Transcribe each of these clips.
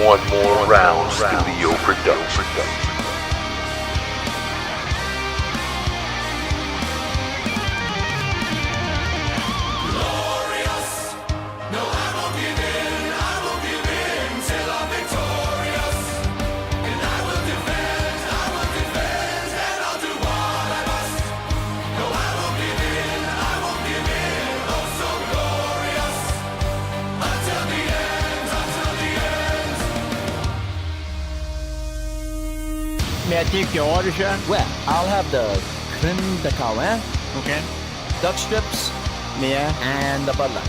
One more round studio production. May I take your order, sir? Well, I'll have the creme de Caen, Okay. duck strips, Yeah. and the Bud Light.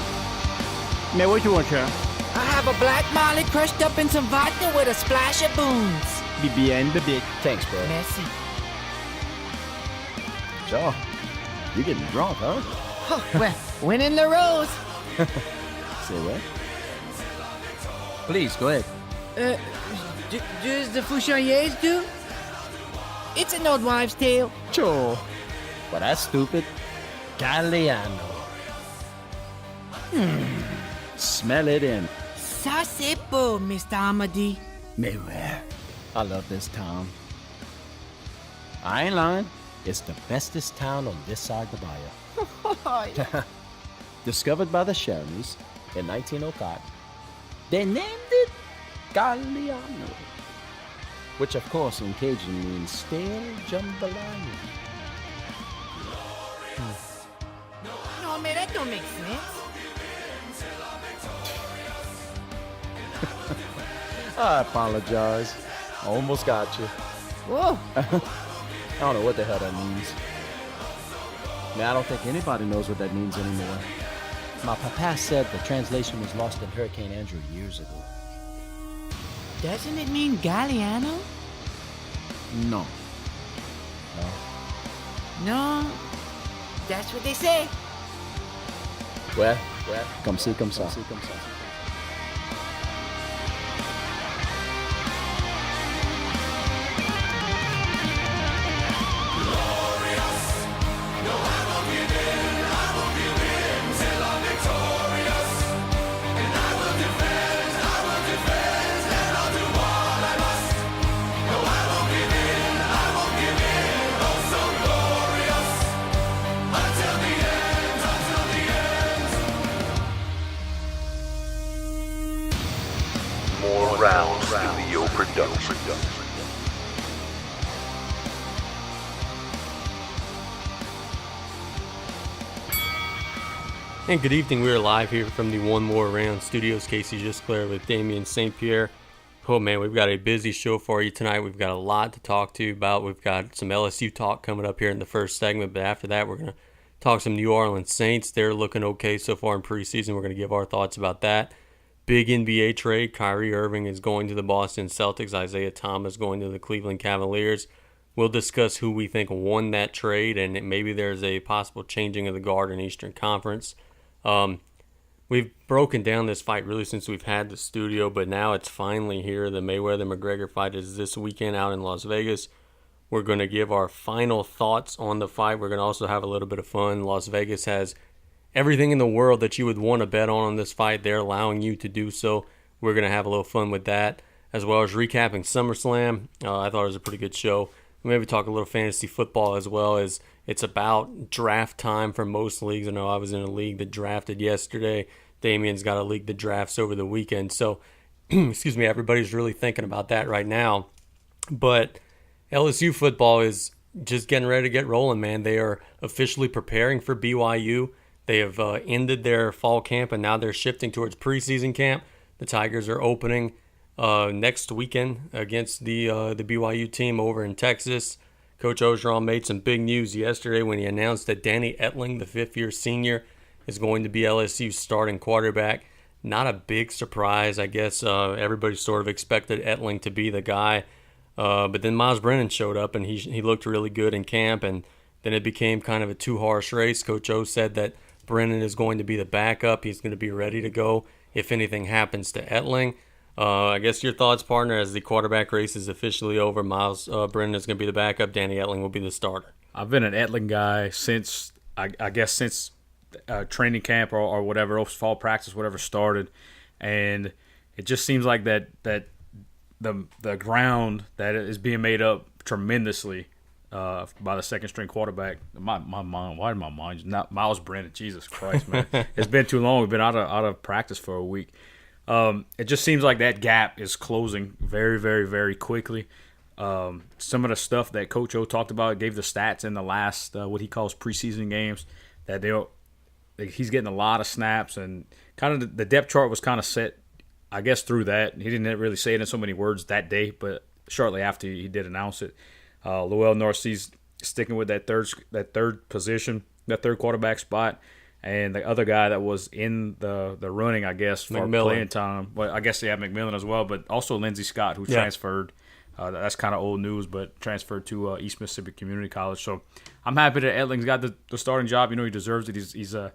May what you want, sir? I have a black molly crushed up in some vodka with a splash of boons. BBN, baby. Thanks, bro. Merci. So, you getting drunk, huh? Well, winning the rose. Say what? Please, go ahead. Does the Fouchonniers do? It's an old wives' tale. Sure. But that's stupid. Galliano. Smell it in. Ça c'est beau, Mr. Amadi. Mayweather. I love this town. I ain't lying. It's the bestest town on this side of the bayou. Discovered by the Shermans in 1905. They named it Galliano, which of course in Cajun means stale jambalaya. No, man, that don't make sense. I apologize. I almost got you. Whoa. I don't know what the hell that means. Man, I don't think anybody knows what that means anymore. My papa said the translation was lost in Hurricane Andrew years ago. Doesn't it mean Galliano? No. No. That's what they say. Well, come see, come saw. More round studio production. And good evening. We are live here from the One More Round Studios. Casey Gisclair with Damien St. Pierre. Oh man, we've got a busy show for you tonight. We've got a lot to talk to you about. We've got some LSU talk coming up here in the first segment, but after that, we're going to talk some New Orleans Saints. They're looking okay so far in preseason. We're going to give our thoughts about that. Big NBA trade. Kyrie Irving is going to the Boston Celtics. Isaiah Thomas going to the Cleveland Cavaliers. We'll discuss who we think won that trade, and maybe there's a possible changing of the guard in Eastern Conference. We've broken down this fight really since we've had the studio, but now it's finally here. The Mayweather-McGregor fight is this weekend out in Las Vegas. We're going to give our final thoughts on the fight. We're going to also have a little bit of fun. Las Vegas has everything in the world that you would want to bet on this fight. They're allowing you to do so. We're going to have a little fun with that, as well as recapping SummerSlam. I thought it was a pretty good show. Maybe talk a little fantasy football as well, as it's about draft time for most leagues. I know I was in a league that drafted yesterday. Damien's got a league that drafts over the weekend. So, excuse me, everybody's really thinking about that right now. But LSU football is just getting ready to get rolling, man. They are officially preparing for BYU. They have ended their fall camp, and now they're shifting towards preseason camp. The Tigers are opening next weekend against the BYU team over in Texas. Coach Orgeron made some big news yesterday when he announced that Danny Etling, the fifth-year senior, is going to be LSU's starting quarterback. Not a big surprise. I guess everybody sort of expected Etling to be the guy. But then Miles Brennan showed up, and he looked really good in camp, and then it became kind of a two-horse race. Coach O said that Brennan is going to be the backup. He's going to be ready to go if anything happens to Etling. I guess your thoughts, partner, as the quarterback race is officially over. Miles Brennan is going to be the backup. Danny Etling will be the starter. I've been an Etling guy since, I guess, since training camp or whatever, fall practice, whatever started, and it just seems like that the ground that is being made up tremendously by the second string quarterback. My mind, why did my mind not Miles Brennan? Jesus Christ, man, it's been too long. We've been out of practice for a week. It just seems like that gap is closing very, very, very quickly. Some of the stuff that Coach O talked about, gave the stats in the last what he calls preseason games, that he's getting a lot of snaps, and kind of the depth chart was kind of set, I guess, through that. He didn't really say it in so many words that day, but shortly after he did announce it. Lowell Narcisse sticking with that third position, that third quarterback spot, and the other guy that was in the running, I guess, for playing time. Well, I guess they have McMillan as well, but also Lindsey Scott, who transferred. That's kind of old news, but transferred to East Mississippi Community College. So I'm happy that Etling's got the starting job. He deserves it. He's a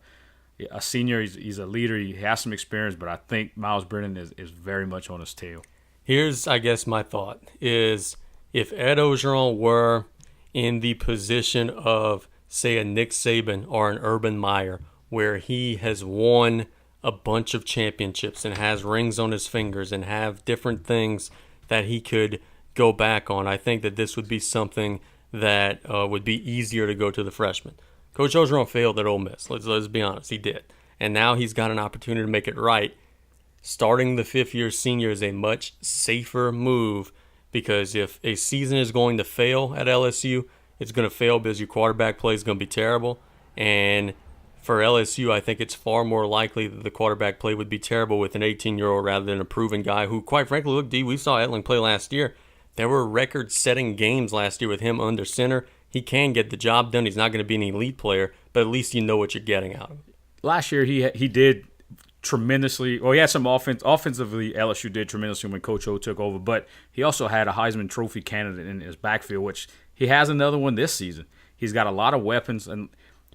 senior. He's a leader. He has some experience, but I think Miles Brennan is very much on his tail. Here's, I guess, my thought is if Ed Orgeron were in the position of, say, a Nick Saban or an Urban Meyer, where he has won a bunch of championships and has rings on his fingers and have different things that he could go back on, I think that this would be something that would be easier to go to the freshman. Coach Orgeron failed at Ole Miss. Let's be honest, he did. And now he's got an opportunity to make it right. Starting the fifth-year senior is a much safer move, because if a season is going to fail at LSU, it's going to fail because your quarterback play is going to be terrible. And for LSU, I think it's far more likely that the quarterback play would be terrible with an 18-year-old rather than a proven guy who, quite frankly, look, D, we saw Etling play last year. There were record-setting games last year with him under center. He can get the job done. He's not going to be an elite player, but at least you know what you're getting out of him. Last year, he did tremendously. Well, he had some offensively. LSU did tremendously when Coach O took over, but he also had a Heisman Trophy candidate in his backfield, which he has another one this season. He's got a lot of weapons, and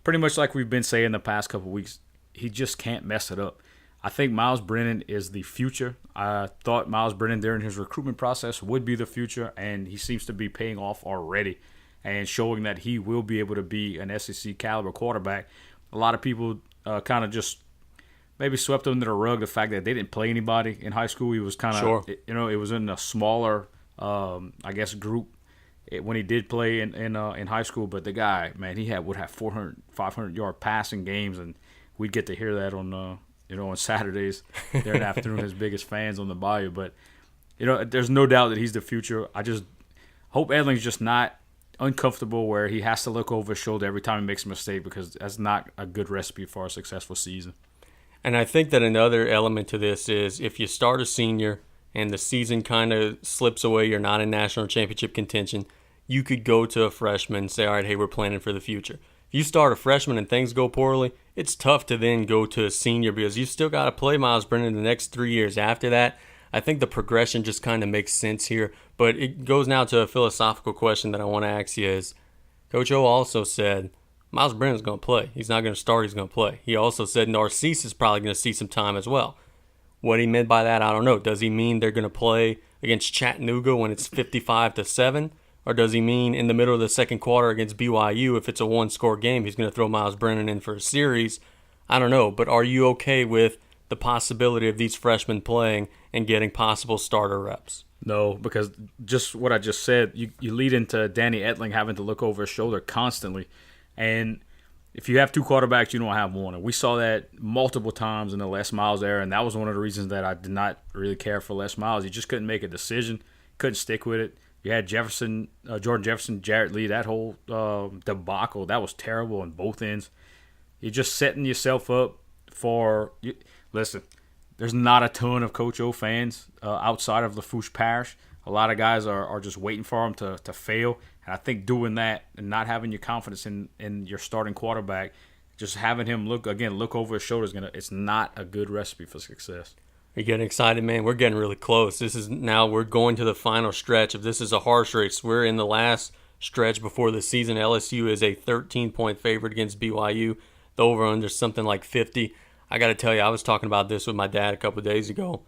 pretty much like we've been saying the past couple of weeks, he just can't mess it up. I think Miles Brennan is the future. I thought Miles Brennan during his recruitment process would be the future, and he seems to be paying off already and showing that he will be able to be an SEC caliber quarterback. A lot of people kind of just maybe swept under the rug the fact that they didn't play anybody in high school. He was kind of, it was in a smaller, I guess, group when he did play in high school. But the guy, man, would have 400, 500-yard passing games, and we'd get to hear that on on Saturdays there in the afternoon, his biggest fans on the Bayou. But, there's no doubt that he's the future. I just hope Edling's just not uncomfortable where he has to look over his shoulder every time he makes a mistake, because that's not a good recipe for a successful season. And I think that another element to this is if you start a senior and the season kind of slips away, you're not in national championship contention, you could go to a freshman and say, all right, hey, we're planning for the future. If you start a freshman and things go poorly, it's tough to then go to a senior because you still got to play Miles Brennan the next 3 years after that. I think the progression just kind of makes sense here. But it goes now to a philosophical question that I want to ask you is, Coach O also said Miles Brennan's going to play. He's not going to start, he's going to play. He also said Narcisse is probably going to see some time as well. What he meant by that, I don't know. Does he mean they're going to play against Chattanooga when it's 55-7? Or does he mean in the middle of the second quarter against BYU, if it's a one-score game, he's going to throw Miles Brennan in for a series? I don't know. But are you okay with the possibility of these freshmen playing and getting possible starter reps? No, because just what I just said, you lead into Danny Etling having to look over his shoulder constantly. And if you have two quarterbacks, you don't have one. And we saw that multiple times in the Les Miles era, and that was one of the reasons that I did not really care for Les Miles. He just couldn't make a decision, couldn't stick with it. You had Jordan Jefferson, Jarrett Lee, that whole debacle. That was terrible on both ends. You're just setting yourself up for listen, there's not a ton of Coach O fans outside of Lafourche Parish. A lot of guys are just waiting for him to fail. And I think doing that and not having your confidence in your starting quarterback, just having him look over his shoulder, it's not a good recipe for success. Are you getting excited, man? We're getting really close. We're going to the final stretch. If this is a horse race, we're in the last stretch before the season. LSU is a 13-point favorite against BYU. The over-under is something like 50. I got to tell you, I was talking about this with my dad a couple of days ago.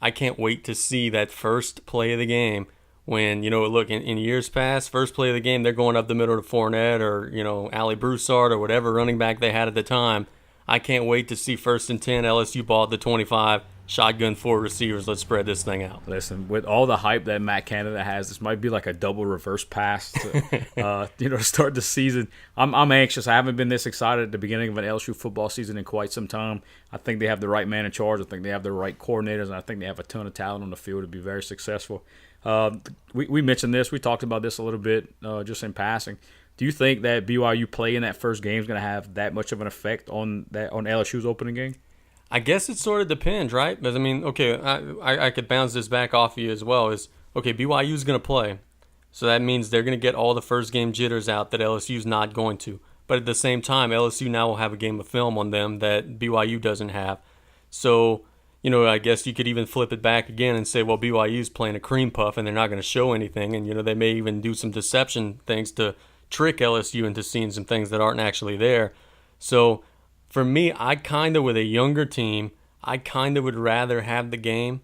I can't wait to see that first play of the game when, look, in years past, first play of the game, they're going up the middle to Fournette or, Ali Broussard or whatever running back they had at the time. I can't wait to see 1st and 10, LSU ball at the 25, shotgun 4 receivers. Let's spread this thing out. Listen, with all the hype that Matt Canada has, this might be like a double reverse pass to start the season. I'm anxious. I haven't been this excited at the beginning of an LSU football season in quite some time. I think they have the right man in charge. I think they have the right coordinators, and I think they have a ton of talent on the field to be very successful. We mentioned this. We talked about this a little bit just in passing. Do you think that BYU play in that first game is going to have that much of an effect on LSU's opening game? I guess it sort of depends, right? Because, I mean, okay, I could bounce this back off of you as well. Okay, BYU's going to play. So that means they're going to get all the first game jitters out that LSU's not going to. But at the same time, LSU now will have a game of film on them that BYU doesn't have. So, I guess you could even flip it back again and say, well, BYU's playing a cream puff and they're not going to show anything. And, they may even do some deception things to trick LSU into seeing some things that aren't actually there. So for me, with a younger team, I kind of would rather have the game.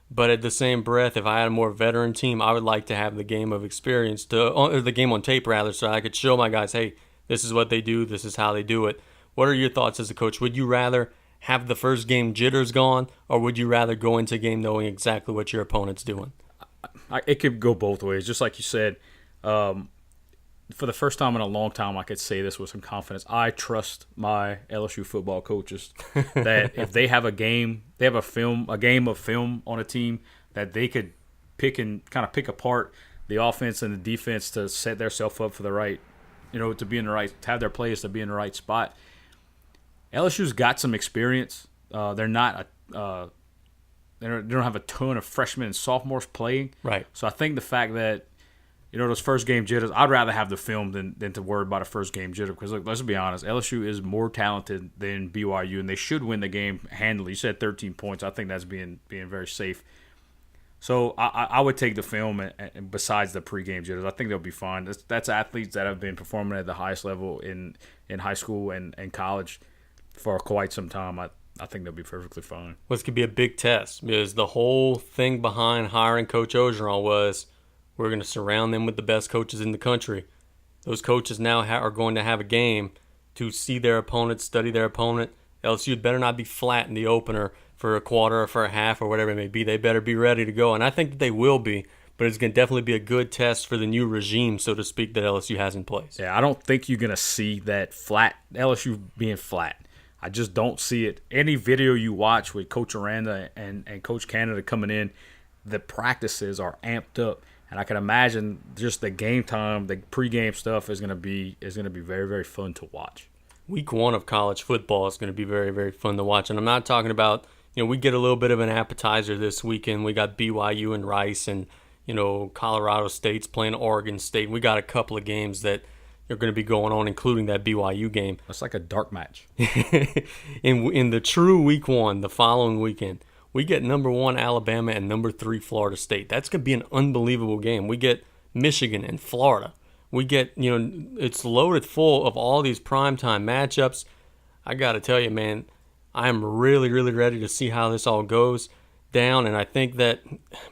But at the same breath, if I had a more veteran team, I would like to have the game of experience, or the game on tape rather, so I could show my guys, hey, this is what they do, this is how they do it. What are your thoughts as a coach? Would you rather have the first game jitters gone, or would you rather go into a game knowing exactly what your opponent's doing? It could go both ways. Just like you said, for the first time in a long time, I could say this with some confidence. I trust my LSU football coaches that if they have a game, they have a game of film on a team that they could pick apart the offense and the defense to set themselves up for the right, to be in the right, to have their players to be in the right spot. LSU's got some experience. They're not they don't have a ton of freshmen and sophomores playing. Right. So I think the fact that those first game jitters, I'd rather have the film than to worry about a first game jitter. Because, look, let's be honest, LSU is more talented than BYU, and they should win the game handily. You said 13 points. I think that's being very safe. So I would take the film and besides the pregame jitters. I think they'll be fine. That's athletes that have been performing at the highest level in high school and college for quite some time. I think they'll be perfectly fine. Well, this could be a big test because the whole thing behind hiring Coach Orgeron was we're going to surround them with the best coaches in the country. Those coaches now are going to have a game to see their opponent, study their opponent. LSU better not be flat in the opener for a quarter or for a half or whatever it may be. They better be ready to go, and I think that they will be, but it's going to definitely be a good test for the new regime, so to speak, that LSU has in place. Yeah, I don't think you're going to see that flat, LSU being flat. I just don't see it. Any video you watch with Coach Aranda and Coach Canada coming in, the practices are amped up. And I can imagine just the game time, the pregame stuff is going to be very, very fun to watch. Week 1 of college football is going to be very, very fun to watch. And I'm not talking about, we get a little bit of an appetizer this weekend. We got BYU and Rice and, Colorado State's playing Oregon State. We got a couple of games that are going to be going on, including that BYU game. That's like a dark match. in the true Week 1, the following weekend, we get number 1 Alabama and number 3 Florida State. That's going to be an unbelievable game. We get Michigan and Florida. We get, it's loaded full of all these primetime matchups. I got to tell you, man, I am really, really ready to see how this all goes down. And I think that,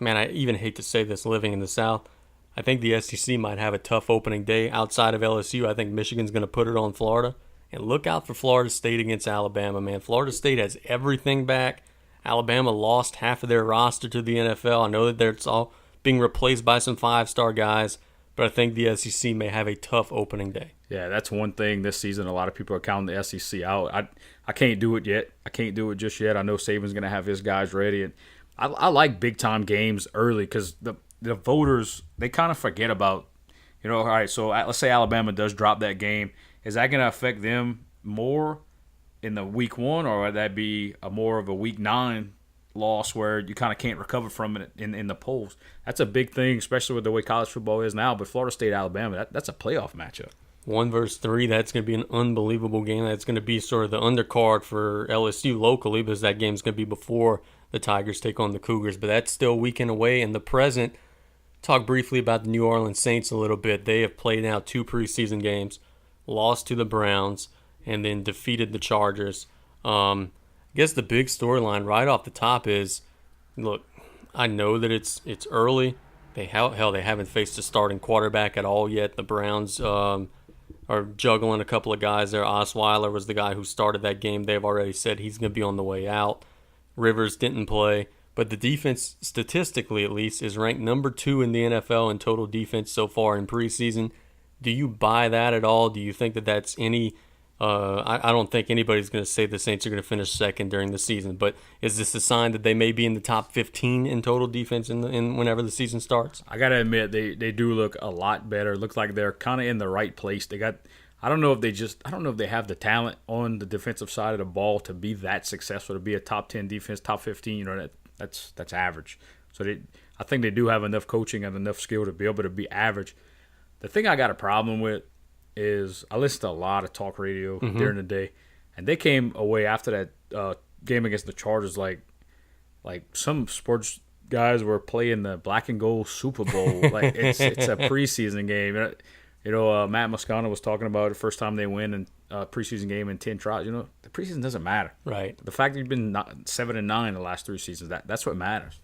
man, I even hate to say this living in the South, I think the SEC might have a tough opening day outside of LSU. I think Michigan's going to put it on Florida. And look out for Florida State against Alabama, man. Florida State has everything back. Alabama lost half of their roster to the NFL. I know that it's all being replaced by some 5-star guys, but I think the SEC may have a tough opening day. Yeah, that's one thing this season. A lot of people are counting the SEC out. I can't do it yet. I can't do it just yet. I know Saban's going to have his guys ready. And I like big-time games early because the voters, they kind of forget about, all right, so let's say Alabama does drop that game. Is that going to affect them more in the Week 1, or would that be more of a Week 9 loss where you kind of can't recover from it in the polls? That's a big thing, especially with the way college football is now. But Florida State, Alabama, that's a playoff matchup. 1 versus 3, that's going to be an unbelievable game. That's going to be sort of the undercard for LSU locally because that game's going to be before the Tigers take on the Cougars. But that's still a weekend away. In the present, talk briefly about the New Orleans Saints a little bit. They have played now 2 preseason games, lost to the Browns, and then defeated the Chargers. I guess the big storyline right off the top is, look, I know that it's early. They haven't faced a starting quarterback at all yet. The Browns are are juggling a couple of guys there. Osweiler was the guy who started that game. They've already said he's going to be on the way out. Rivers didn't play. But the defense, statistically at least, is ranked number 2 in the NFL in total defense so far in preseason. Do you buy that at all? Do you think that that's any I don't think anybody's going to say the Saints are going to finish second during the season, but is this a sign that they may be in the top 15 in total defense in whenever the season starts? I got to admit, they do look a lot better. Looks like they're kind of in the right place. I don't know if they have the talent on the defensive side of the ball to be that successful, to be a top 10 defense, top 15, that's average. So I think they do have enough coaching and enough skill to be able to be average. The thing I got a problem with is I listen to a lot of talk radio during the day, and they came away after that game against the Chargers like some sports guys were playing the black and gold Super Bowl. Like it's a preseason game. Matt Moscona was talking about the first time they win in a preseason game in 10 tries. The preseason doesn't matter. Right. The fact that you've been 7-9 the last 3 seasons, that's what matters.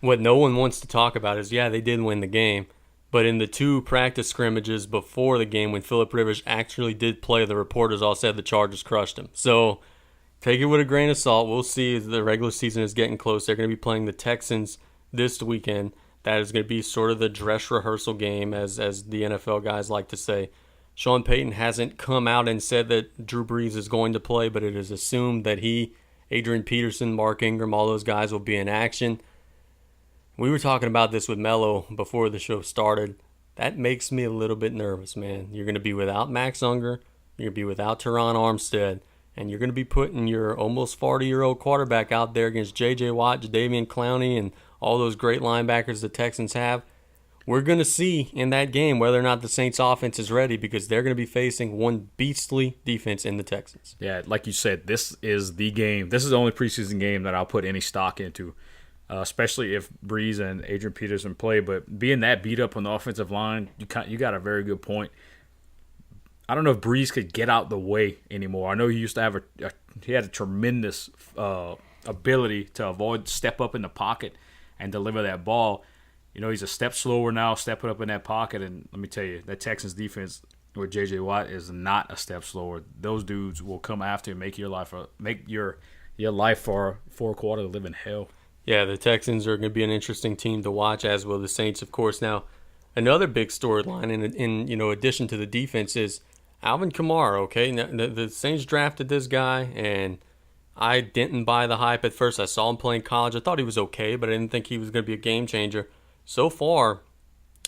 What no one wants to talk about is, they did win the game. But in the 2 practice scrimmages before the game, when Phillip Rivers actually did play, the reporters all said the Chargers crushed him. So take it with a grain of salt. We'll see as the regular season is getting close. They're going to be playing the Texans this weekend. That is going to be sort of the dress rehearsal game, as the NFL guys like to say. Sean Payton hasn't come out and said that Drew Brees is going to play, but it is assumed that he, Adrian Peterson, Mark Ingram, all those guys will be in action. We were talking about this with Mello before the show started. That makes me a little bit nervous, man. You're going to be without Max Unger. You're going to be without Teron Armstead. And you're going to be putting your almost 40-year-old quarterback out there against J.J. Watt, Jadeveon Clowney, and all those great linebackers the Texans have. We're going to see in that game whether or not the Saints offense is ready, because they're going to be facing one beastly defense in the Texans. Yeah, like you said, this is the game. This is the only preseason game that I'll put any stock into. Especially if Breeze and Adrian Peterson play. But being that beat up on the offensive line, you got a very good point. I don't know if Breeze could get out the way anymore. I know he used to have he had a tremendous ability to step up in the pocket and deliver that ball. He's a step slower now, stepping up in that pocket. And let me tell you, that Texans defense with J.J. Watt is not a step slower. Those dudes will come after and make your life for 4 quarters live in hell. Yeah, the Texans are going to be an interesting team to watch, as will the Saints, of course. Now, another big storyline in addition to the defense is Alvin Kamara, okay? Now, the Saints drafted this guy, and I didn't buy the hype at first. I saw him playing college. I thought he was okay, but I didn't think he was going to be a game changer. So far,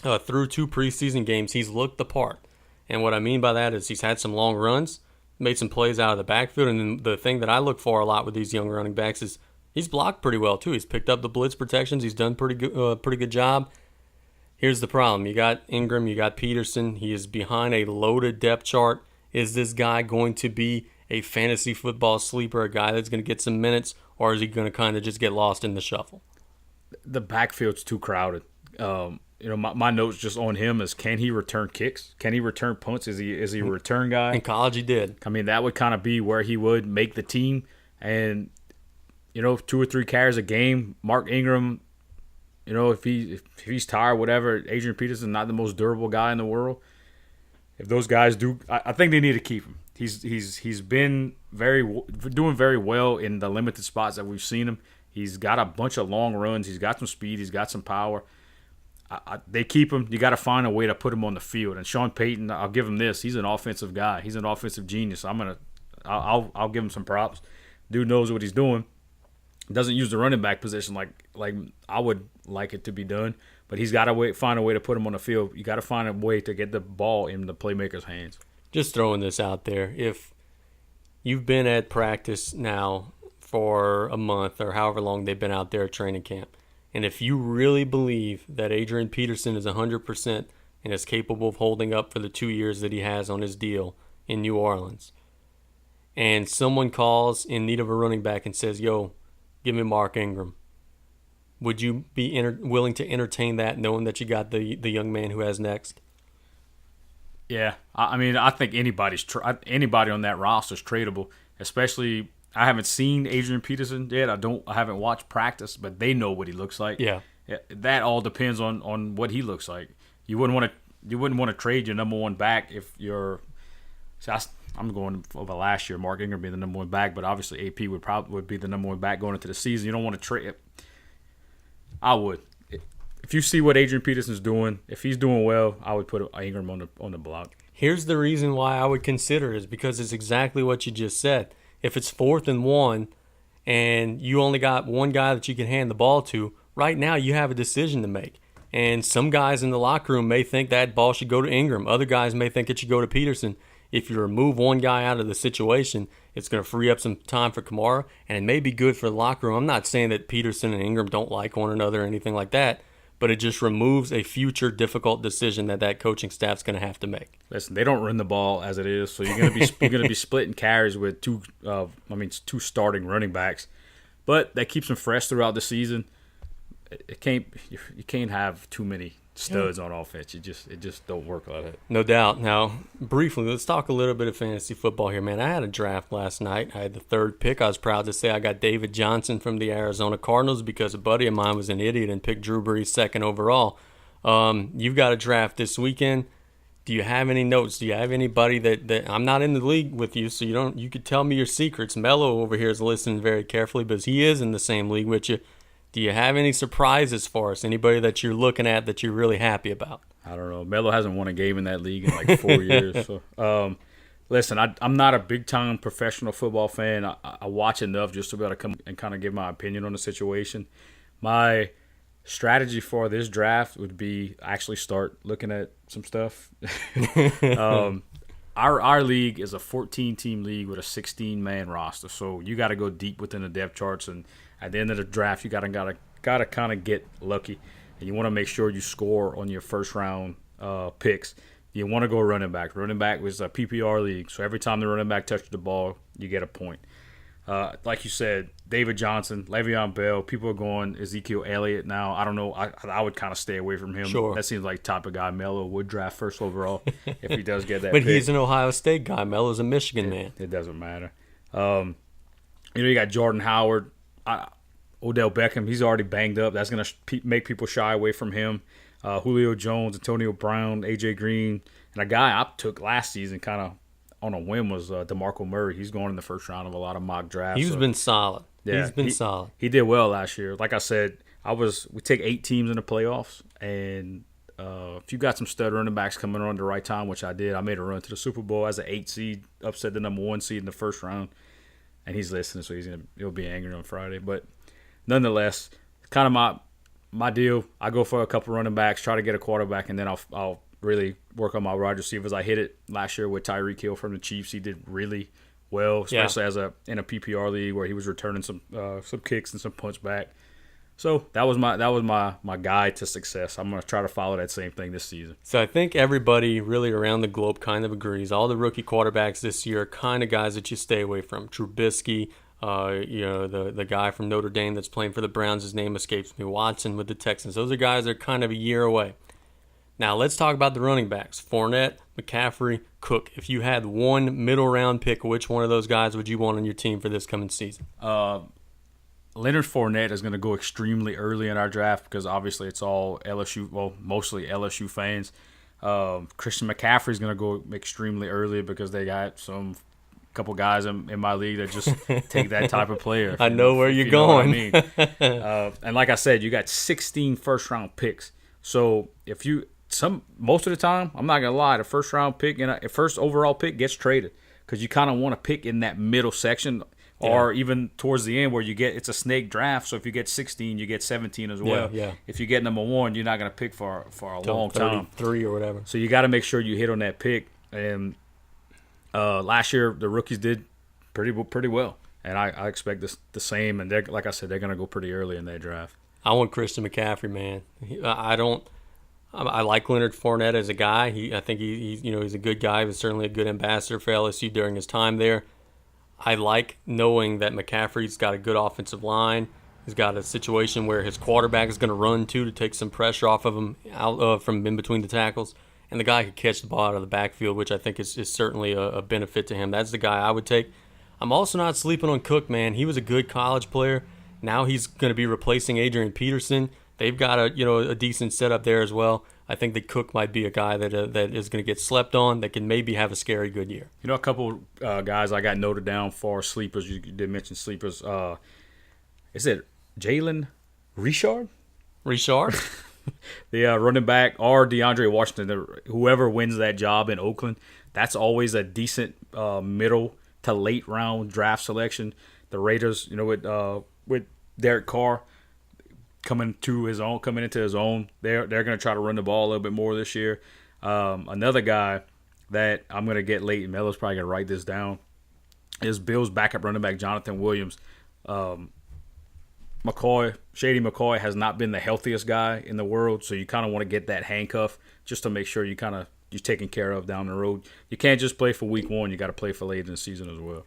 through 2 preseason games, he's looked the part. And what I mean by that is he's had some long runs, made some plays out of the backfield, and then the thing that I look for a lot with these young running backs is he's blocked pretty well, too. He's picked up the blitz protections. He's done pretty good job. Here's the problem. You got Ingram. You got Peterson. He is behind a loaded depth chart. Is this guy going to be a fantasy football sleeper, a guy that's going to get some minutes, or is he going to kind of just get lost in the shuffle? The backfield's too crowded. My notes just on him is, can he return kicks? Can he return punts? Is he a return guy? In college, he did. I mean, that would kind of be where he would make the team. And 2 or 3 carries a game. Mark Ingram, if he's tired, whatever. Adrian Peterson, not the most durable guy in the world. If those guys do, I think they need to keep him. He's been doing very well in the limited spots that we've seen him. He's got a bunch of long runs. He's got some speed. He's got some power. They keep him. You got to find a way to put him on the field. And Sean Payton, I'll give him this. He's an offensive guy. He's an offensive genius. I'll give him some props. Dude knows what he's doing. Doesn't use the running back position like I would like it to be done, but he's got to find a way to put him on the field. You got to find a way to get the ball in the playmaker's hands. Just throwing this out there, if you've been at practice now for a month or however long they've been out there at training camp, and if you really believe that Adrian Peterson is 100% and is capable of holding up for the 2 years that he has on his deal in New Orleans, and someone calls in need of a running back and says, yo, give me Mark Ingram, would you be willing to entertain that, knowing that you got the young man who has next? Yeah, I mean, I think anybody on that roster is tradable. Especially, I haven't seen Adrian Peterson yet. I haven't watched practice, but they know what he looks like. Yeah, that all depends on what he looks like. You wouldn't want to trade your number 1 back if you're So I'm going over last year. Mark Ingram being the number one back, but obviously AP would be the number one back going into the season. You don't want to trade. I would. If you see what Adrian Peterson's doing, if he's doing well, I would put Ingram on the block. Here's the reason why I would consider it, is because it's exactly what you just said. If it's 4th and 1 and you only got one guy that you can hand the ball to, right now you have a decision to make. And some guys in the locker room may think that ball should go to Ingram. Other guys may think it should go to Peterson. If you remove one guy out of the situation, it's going to free up some time for Kamara, and it may be good for the locker room. I'm not saying that Peterson and Ingram don't like one another or anything like that, but it just removes a future difficult decision that coaching staff's going to have to make. Listen, they don't run the ball as it is, so you're going to be splitting carries with two starting running backs, but that keeps them fresh throughout the season. You can't have too many studs on offense. It just don't work like that. No doubt. Now, briefly, let's talk a little bit of fantasy football here, man. I had a draft last night. I had the 3rd pick. I was proud to say I got David Johnson from the Arizona Cardinals because a buddy of mine was an idiot and picked Drew Brees 2nd overall. You've got a draft this weekend. Do you have any notes? Do you have anybody that I'm not in the league with you, so you could tell me your secrets. Mello over here is listening very carefully because he is in the same league with you. Do you have any surprises for us? Anybody that you're looking at that you're really happy about? I don't know. Melo hasn't won a game in that league in like 4 years. So, listen, I'm not a big-time professional football fan. I watch enough just to be able to come and kind of give my opinion on the situation. My strategy for this draft would be actually start looking at some stuff. Our league is a 14-team league with a 16-man roster, so you got to go deep within the depth charts, and at the end of the draft, you gotta kind of get lucky, and you want to make sure you score on your first round picks. You want to go running back. Running back was a PPR league, so every time the running back touches the ball, you get a point. Like you said, David Johnson, Le'Veon Bell. People are going Ezekiel Elliott now. I don't know. I would kind of stay away from him. Sure. That seems like type of guy Melo would draft first overall if he does get that. But pick. He's an Ohio State guy. Melo's a Michigan man. It doesn't matter. You got Jordan Howard. Odell Beckham, he's already banged up. That's going to make people shy away from him. Julio Jones, Antonio Brown, A.J. Green. And a guy I took last season kind of on a whim was DeMarco Murray. He's going in the first round of a lot of mock drafts. He's been solid. Yeah, He's been solid. He did well last year. Like I said, we take 8 teams in the playoffs. And if you got some stud running backs coming on at the right time, which I did, I made a run to the Super Bowl as an 8 seed, upset the number 1 seed in the first round. And he's listening, so he'll be angry on Friday. But nonetheless, kind of my deal. I go for a couple running backs, try to get a quarterback, and then I'll really work on my wide receivers. I hit it last year with Tyreek Hill from the Chiefs. He did really well, especially in a PPR league where he was returning some kicks and some punch back. So that was my guide to success. I'm going to try to follow that same thing this season. So I think everybody really around the globe kind of agrees. All the rookie quarterbacks this year are kind of guys that you stay away from. Trubisky, the guy from Notre Dame that's playing for the Browns, his name escapes me, Watson with the Texans. Those are guys that are kind of a year away. Now let's talk about the running backs. Fournette, McCaffrey, Cook. If you had one middle round pick, which one of those guys would you want on your team for this coming season? Leonard Fournette is going to go extremely early in our draft because obviously it's all LSU, well, mostly LSU fans. Christian McCaffrey is going to go extremely early because they got some couple guys in my league that just take that type of player. I know where you're going. You know what I mean. And like I said, you got 16 first-round picks. So if most of the time, I'm not going to lie, the first-round pick and a first overall pick gets traded because you kind of want to pick in that middle section. Or even towards the end where it's a snake draft. So if you get 16, you get 17 as well. Yeah. If you get number 1, you're not going to pick for a long time. 33 or whatever. So you got to make sure you hit on that pick. And last year the rookies did pretty well, and I expect the same. And like I said, they're going to go pretty early in that draft. I want Christian McCaffrey, man. I like Leonard Fournette as a guy. I think he's a good guy. He was certainly a good ambassador for LSU during his time there. I like knowing that McCaffrey's got a good offensive line. He's got a situation where his quarterback is going to run to take some pressure off of him out from in between the tackles. And the guy could catch the ball out of the backfield, which I think is certainly a benefit to him. That's the guy I would take. I'm also not sleeping on Cook, man. He was a good college player. Now he's going to be replacing Adrian Peterson. They've got a decent setup there as well. I think that Cook might be a guy that is going to get slept on, that can maybe have a scary good year. You know, a couple guys I got noted down for sleepers. You did mention sleepers. Is it Jalen Richard? Richard? The running back, or DeAndre Washington, whoever wins that job in Oakland, that's always a decent middle to late round draft selection. The Raiders, you know, with Derek Carr coming into his own, they're going to try to run the ball a little bit more this year. Another guy that I'm going to get late, and Melo's probably going to write this down, is Bills' backup running back Jonathan Williams. Shady McCoy has not been the healthiest guy in the world, so you kind of want to get that handcuff just to make sure you're taken care of down the road. You can't just play for week one. You got to play for late in the season as well.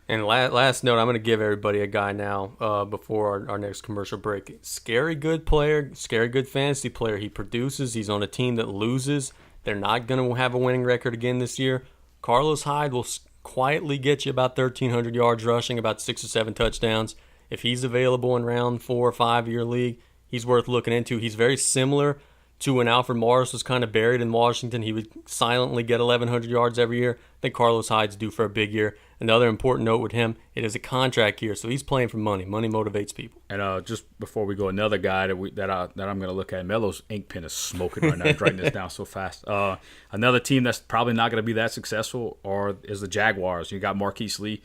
And last note, I'm going to give everybody a guy now before our next commercial break. Scary good player, scary good fantasy player. He produces. He's on a team that loses. They're not going to have a winning record again this year. Carlos Hyde will quietly get you about 1,300 yards rushing, about 6 or 7 touchdowns. If he's available in round 4 or 5 of your league, he's worth looking into. He's very similar to when Alfred Morris was kind of buried in Washington. He would silently get 1,100 yards every year. I think Carlos Hyde's due for a big year. Another important note with him, it is a contract year, so he's playing for money. Money motivates people. And just before we go, another guy that I'm going to look at, Melo's ink pen is smoking right now. I'm writing this down so fast. Another team that's probably not going to be that successful is the Jaguars. You got Marquise Lee.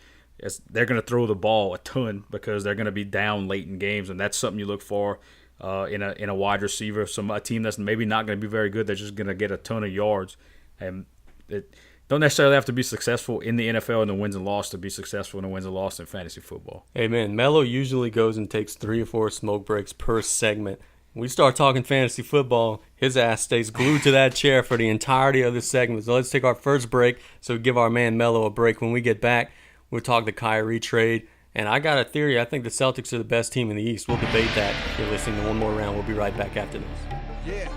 They're going to throw the ball a ton because they're going to be down late in games, and that's something you look for in a wide receiver. A team that's maybe not going to be very good, they're just going to get a ton of yards. And it don't necessarily have to be successful in the NFL in the wins and losses to be successful in the wins and losses in fantasy football. Amen. Melo usually goes and takes 3 or 4 smoke breaks per segment. When we start talking fantasy football, his ass stays glued to that chair for the entirety of the segment. So let's take our first break so we give our man Melo a break. When we get back, we'll talk the Kyrie trade. And I got a theory. I think the Celtics are the best team in the East. We'll debate that. You're listening to One More Round. We'll be right back after this. Yeah.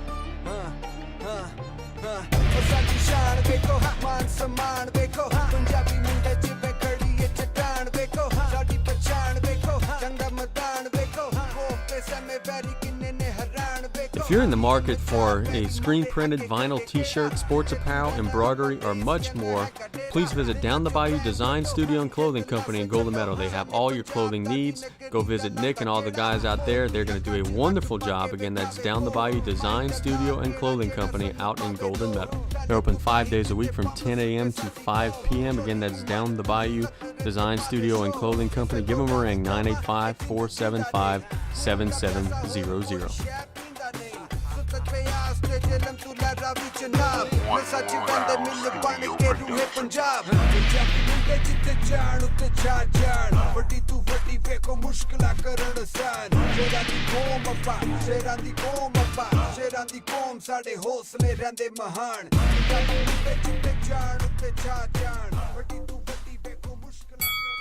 If you're in the market for a screen-printed vinyl t-shirt, sports apparel, embroidery, or much more, please visit Down the Bayou Design Studio and Clothing Company in Golden Meadow. They have all your clothing needs. Go visit Nick and all the guys out there. They're going to do a wonderful job. Again, that's Down the Bayou Design Studio and Clothing Company out in Golden Meadow. They're open 5 days a week from 10 a.m. to 5 p.m. Again, that's Down the Bayou Design Studio and Clothing Company. Give them a ring, 985-475-7700.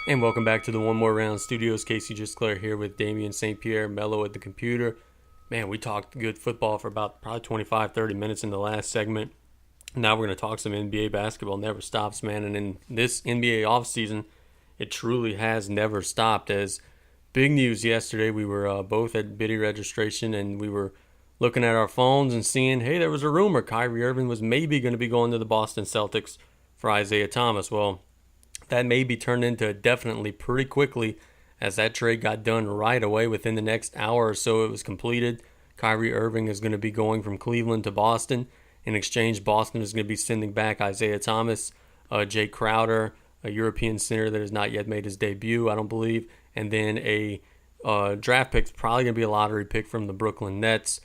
And welcome back to the One More Round Studios. Casey Gisclair here with Damien St. Pierre, Mello at the computer. Man, we talked good football for about probably 25, 30 minutes in the last segment. Now we're going to talk some NBA basketball. Never stops, man. And in this NBA offseason, it truly has never stopped. As big news yesterday, we were both at biddy registration, and we were looking at our phones and seeing, hey, there was a rumor Kyrie Irving was maybe going to be going to the Boston Celtics for Isaiah Thomas. Well, that maybe turned into a definitely pretty quickly, as that trade got done right away. Within the next hour or so, it was completed. Kyrie Irving is going to be going from Cleveland to Boston. In exchange, Boston is going to be sending back Isaiah Thomas, Jay Crowder, a European center that has not yet made his debut, I don't believe, and then a draft pick, probably going to be a lottery pick from the Brooklyn Nets.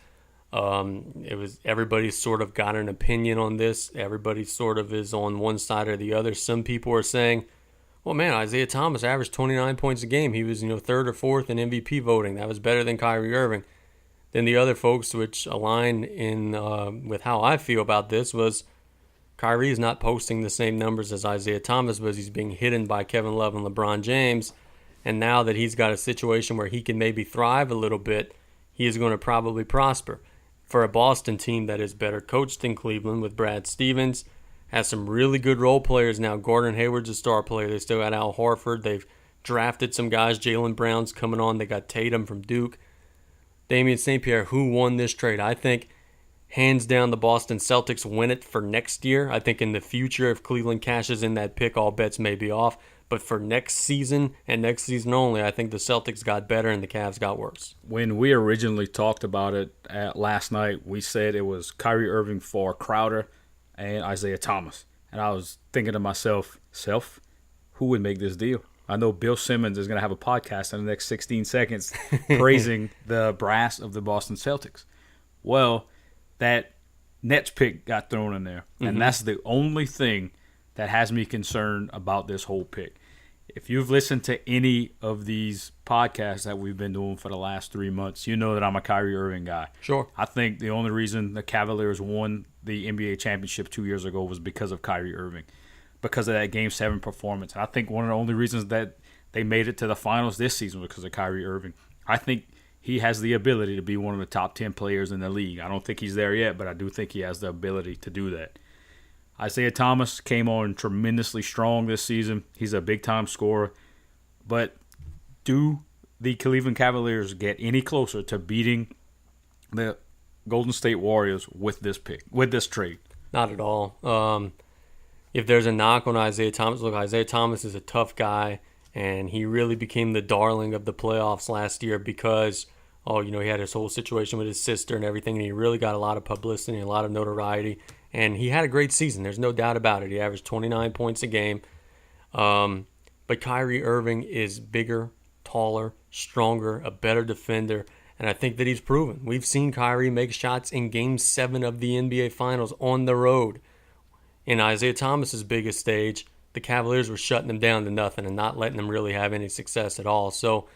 Everybody sort of got an opinion on this. Everybody sort of is on one side or the other. Some people are saying, well, man, Isaiah Thomas averaged 29 points a game. He was, third or fourth in MVP voting. That was better than Kyrie Irving. Then the other folks, which align with how I feel about this, was Kyrie is not posting the same numbers as Isaiah Thomas, but he's being hidden by Kevin Love and LeBron James. And now that he's got a situation where he can maybe thrive a little bit, he is going to probably prosper. For a Boston team that is better coached than Cleveland with Brad Stevens, has some really good role players now. Gordon Hayward's a star player. They still got Al Horford. They've drafted some guys. Jaylen Brown's coming on. They got Tatum from Duke. Damien St. Pierre, who won this trade? I think hands down the Boston Celtics win it for next year. I think in the future, if Cleveland cashes in that pick, all bets may be off. But for next season and next season only, I think the Celtics got better and the Cavs got worse. When we originally talked about it last night, we said it was Kyrie Irving for Crowder and Isaiah Thomas. And I was thinking to myself, who would make this deal? I know Bill Simmons is going to have a podcast in the next 16 seconds praising the brass of the Boston Celtics. Well, that Nets pick got thrown in there, and that's the only thing that has me concerned about this whole pick. If you've listened to any of these podcasts that we've been doing for the last 3 months, you know that I'm a Kyrie Irving guy. Sure. I think the only reason the Cavaliers won the NBA championship 2 years ago was because of Kyrie Irving, because of that Game 7 performance. And I think one of the only reasons that they made it to the finals this season was because of Kyrie Irving. I think he has the ability to be one of the top 10 players in the league. I don't think he's there yet, but I do think he has the ability to do that. Isaiah Thomas came on tremendously strong this season. He's a big-time scorer. But do the Cleveland Cavaliers get any closer to beating the Golden State Warriors with this pick, with this trade? Not at all. If there's a knock on Isaiah Thomas, look, Isaiah Thomas is a tough guy, and he really became the darling of the playoffs last year because, he had his whole situation with his sister and everything, and he really got a lot of publicity and a lot of notoriety. And he had a great season. There's no doubt about it. He averaged 29 points a game. But Kyrie Irving is bigger, taller, stronger, a better defender. And I think that he's proven. We've seen Kyrie make shots in Game 7 of the NBA Finals on the road. In Isaiah Thomas's biggest stage, the Cavaliers were shutting him down to nothing and not letting him really have any success at all. So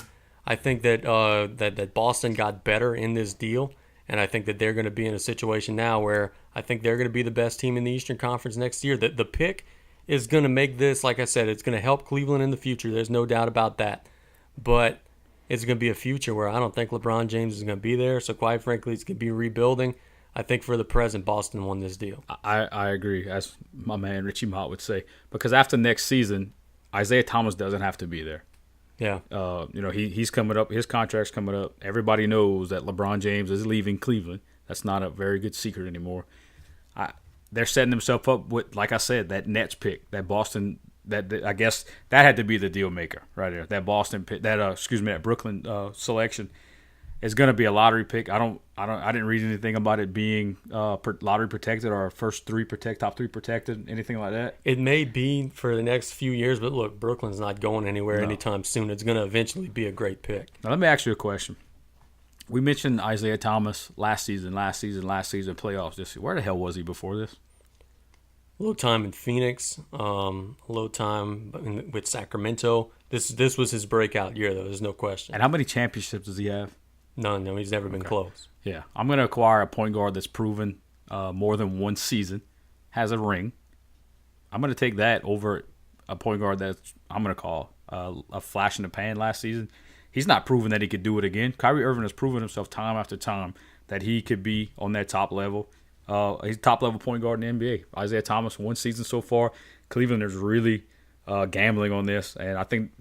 I think that that Boston got better in this deal. And I think that they're going to be in a situation now where I think they're going to be the best team in the Eastern Conference next year. The pick is going to make this, like I said, it's going to help Cleveland in the future. There's no doubt about that. But it's going to be a future where I don't think LeBron James is going to be there. So quite frankly, it's going to be rebuilding. I think for the present, Boston won this deal. I agree, as my man Richie Mott would say. Because after next season, Isaiah Thomas doesn't have to be there. Yeah. He's coming up. His contract's coming up. Everybody knows that LeBron James is leaving Cleveland. That's not a very good secret anymore. They're setting themselves up with, like I said, that Nets pick, that Boston. That I guess that had to be the deal maker right there. That Boston pick, that Brooklyn selection is going to be a lottery pick. I didn't read anything about it being lottery protected or top three protected, anything like that. It may be for the next few years, but look, Brooklyn's not going anywhere anytime soon. It's going to eventually be a great pick. Now let me ask you a question. We mentioned Isaiah Thomas last season, playoffs this year. Where the hell was he before this? A little time in Phoenix, a little time with Sacramento. This was his breakout year, though. There's no question. And how many championships does he have? None. No, he's never been close. Yeah, I'm going to acquire a point guard that's proven more than one season, has a ring. I'm going to take that over a point guard that's I'm going to call a flash in the pan last season. He's not proven that he could do it again. Kyrie Irving has proven himself time after time that he could be on that top level. He's a top-level point guard in the NBA. Isaiah Thomas, one season so far. Cleveland is really gambling on this, and I think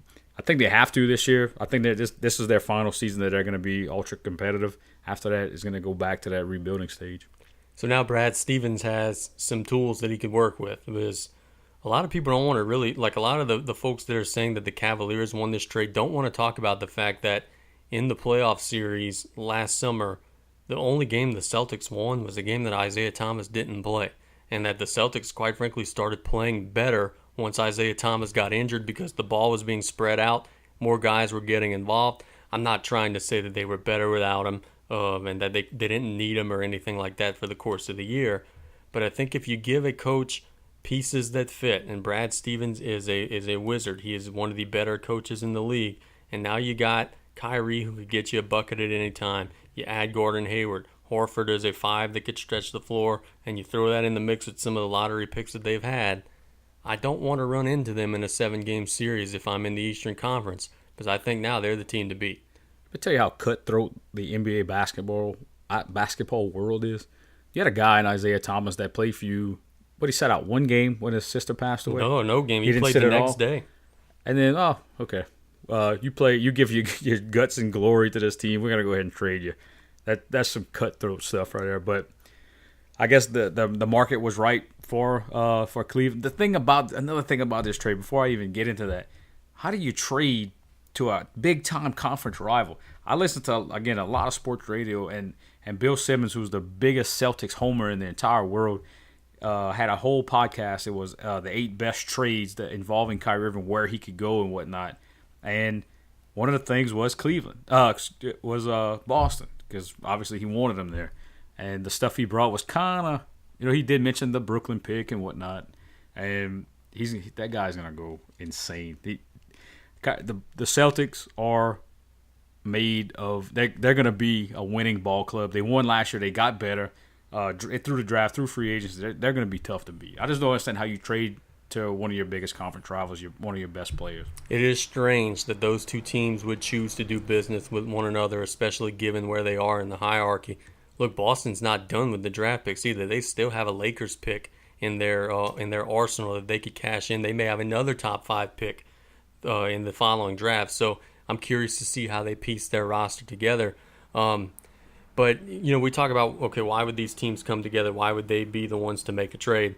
they have to this year. I think that this is their final season that they're going to be ultra competitive. After that, it's going to go back to that rebuilding stage. So now Brad Stevens has some tools that he could work with. Because a lot of people don't want to really, like a lot of the folks that are saying that the Cavaliers won this trade don't want to talk about the fact that in the playoff series last summer, the only game the Celtics won was a game that Isaiah Thomas didn't play. And that the Celtics, quite frankly, started playing better once Isaiah Thomas got injured because the ball was being spread out. More guys were getting involved. I'm not trying to say that they were better without him and that they didn't need him or anything like that for the course of the year. But I think if you give a coach pieces that fit, and Brad Stevens is a wizard. He is one of the better coaches in the league. And now you got Kyrie, who could get you a bucket at any time. You add Gordon Hayward. Horford is a 5 that could stretch the floor, and you throw that in the mix with some of the lottery picks that they've had. I don't want to run into them in a 7-game series if I'm in the Eastern Conference, because I think now they're the team to beat. Let me tell you how cutthroat the NBA basketball world is. You had a guy in Isaiah Thomas that played for you. What, he sat out one game when his sister passed away? No game. He didn't played sit the at next all? day. And then, okay. You give your guts and glory to this team. We're gonna go ahead and trade you. That's some cutthroat stuff right there. But I guess the market was right for Cleveland. Another thing about this trade, before I even get into that, how do you trade to a big time conference rival? I listened to, again, a lot of sports radio, and Bill Simmons, who's the biggest Celtics homer in the entire world, had a whole podcast. It was the 8 best trades that involving Kyrie Irving, where he could go and whatnot. And one of the things was Boston, because obviously he wanted him there. And the stuff he brought was kind of, he did mention the Brooklyn pick and whatnot. And that guy's going to go insane. The Celtics are made of, they're going to be a winning ball club. They won last year. They got better through the draft, through free agents. They're going to be tough to beat. I just don't understand how you trade to one of your biggest conference rivals, one of your best players. It is strange that those two teams would choose to do business with one another, especially given where they are in the hierarchy. Look, Boston's not done with the draft picks either. They still have a Lakers pick in their arsenal that they could cash in. They may have another top 5 pick in the following draft. So I'm curious to see how they piece their roster together. But, we talk about, okay, why would these teams come together? Why would they be the ones to make a trade?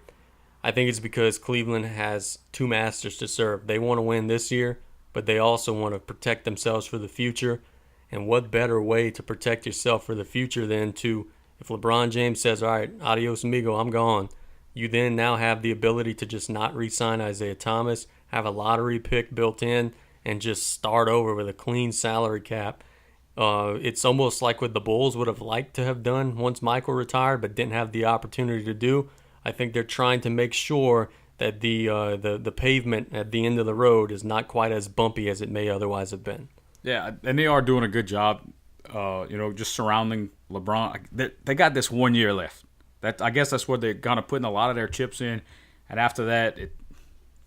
I think it's because Cleveland has 2 masters to serve. They want to win this year, but they also want to protect themselves for the future. And what better way to protect yourself for the future than to, if LeBron James says, all right, adios amigo, I'm gone, you then now have the ability to just not re-sign Isaiah Thomas, have a lottery pick built in, and just start over with a clean salary cap. It's almost like what the Bulls would have liked to have done once Michael retired, but didn't have the opportunity to do. I think they're trying to make sure that the pavement at the end of the road is not quite as bumpy as it may otherwise have been. Yeah, and they are doing a good job, just surrounding LeBron. They got this 1 year left. I guess that's where they're gonna put a lot of their chips in, and after that,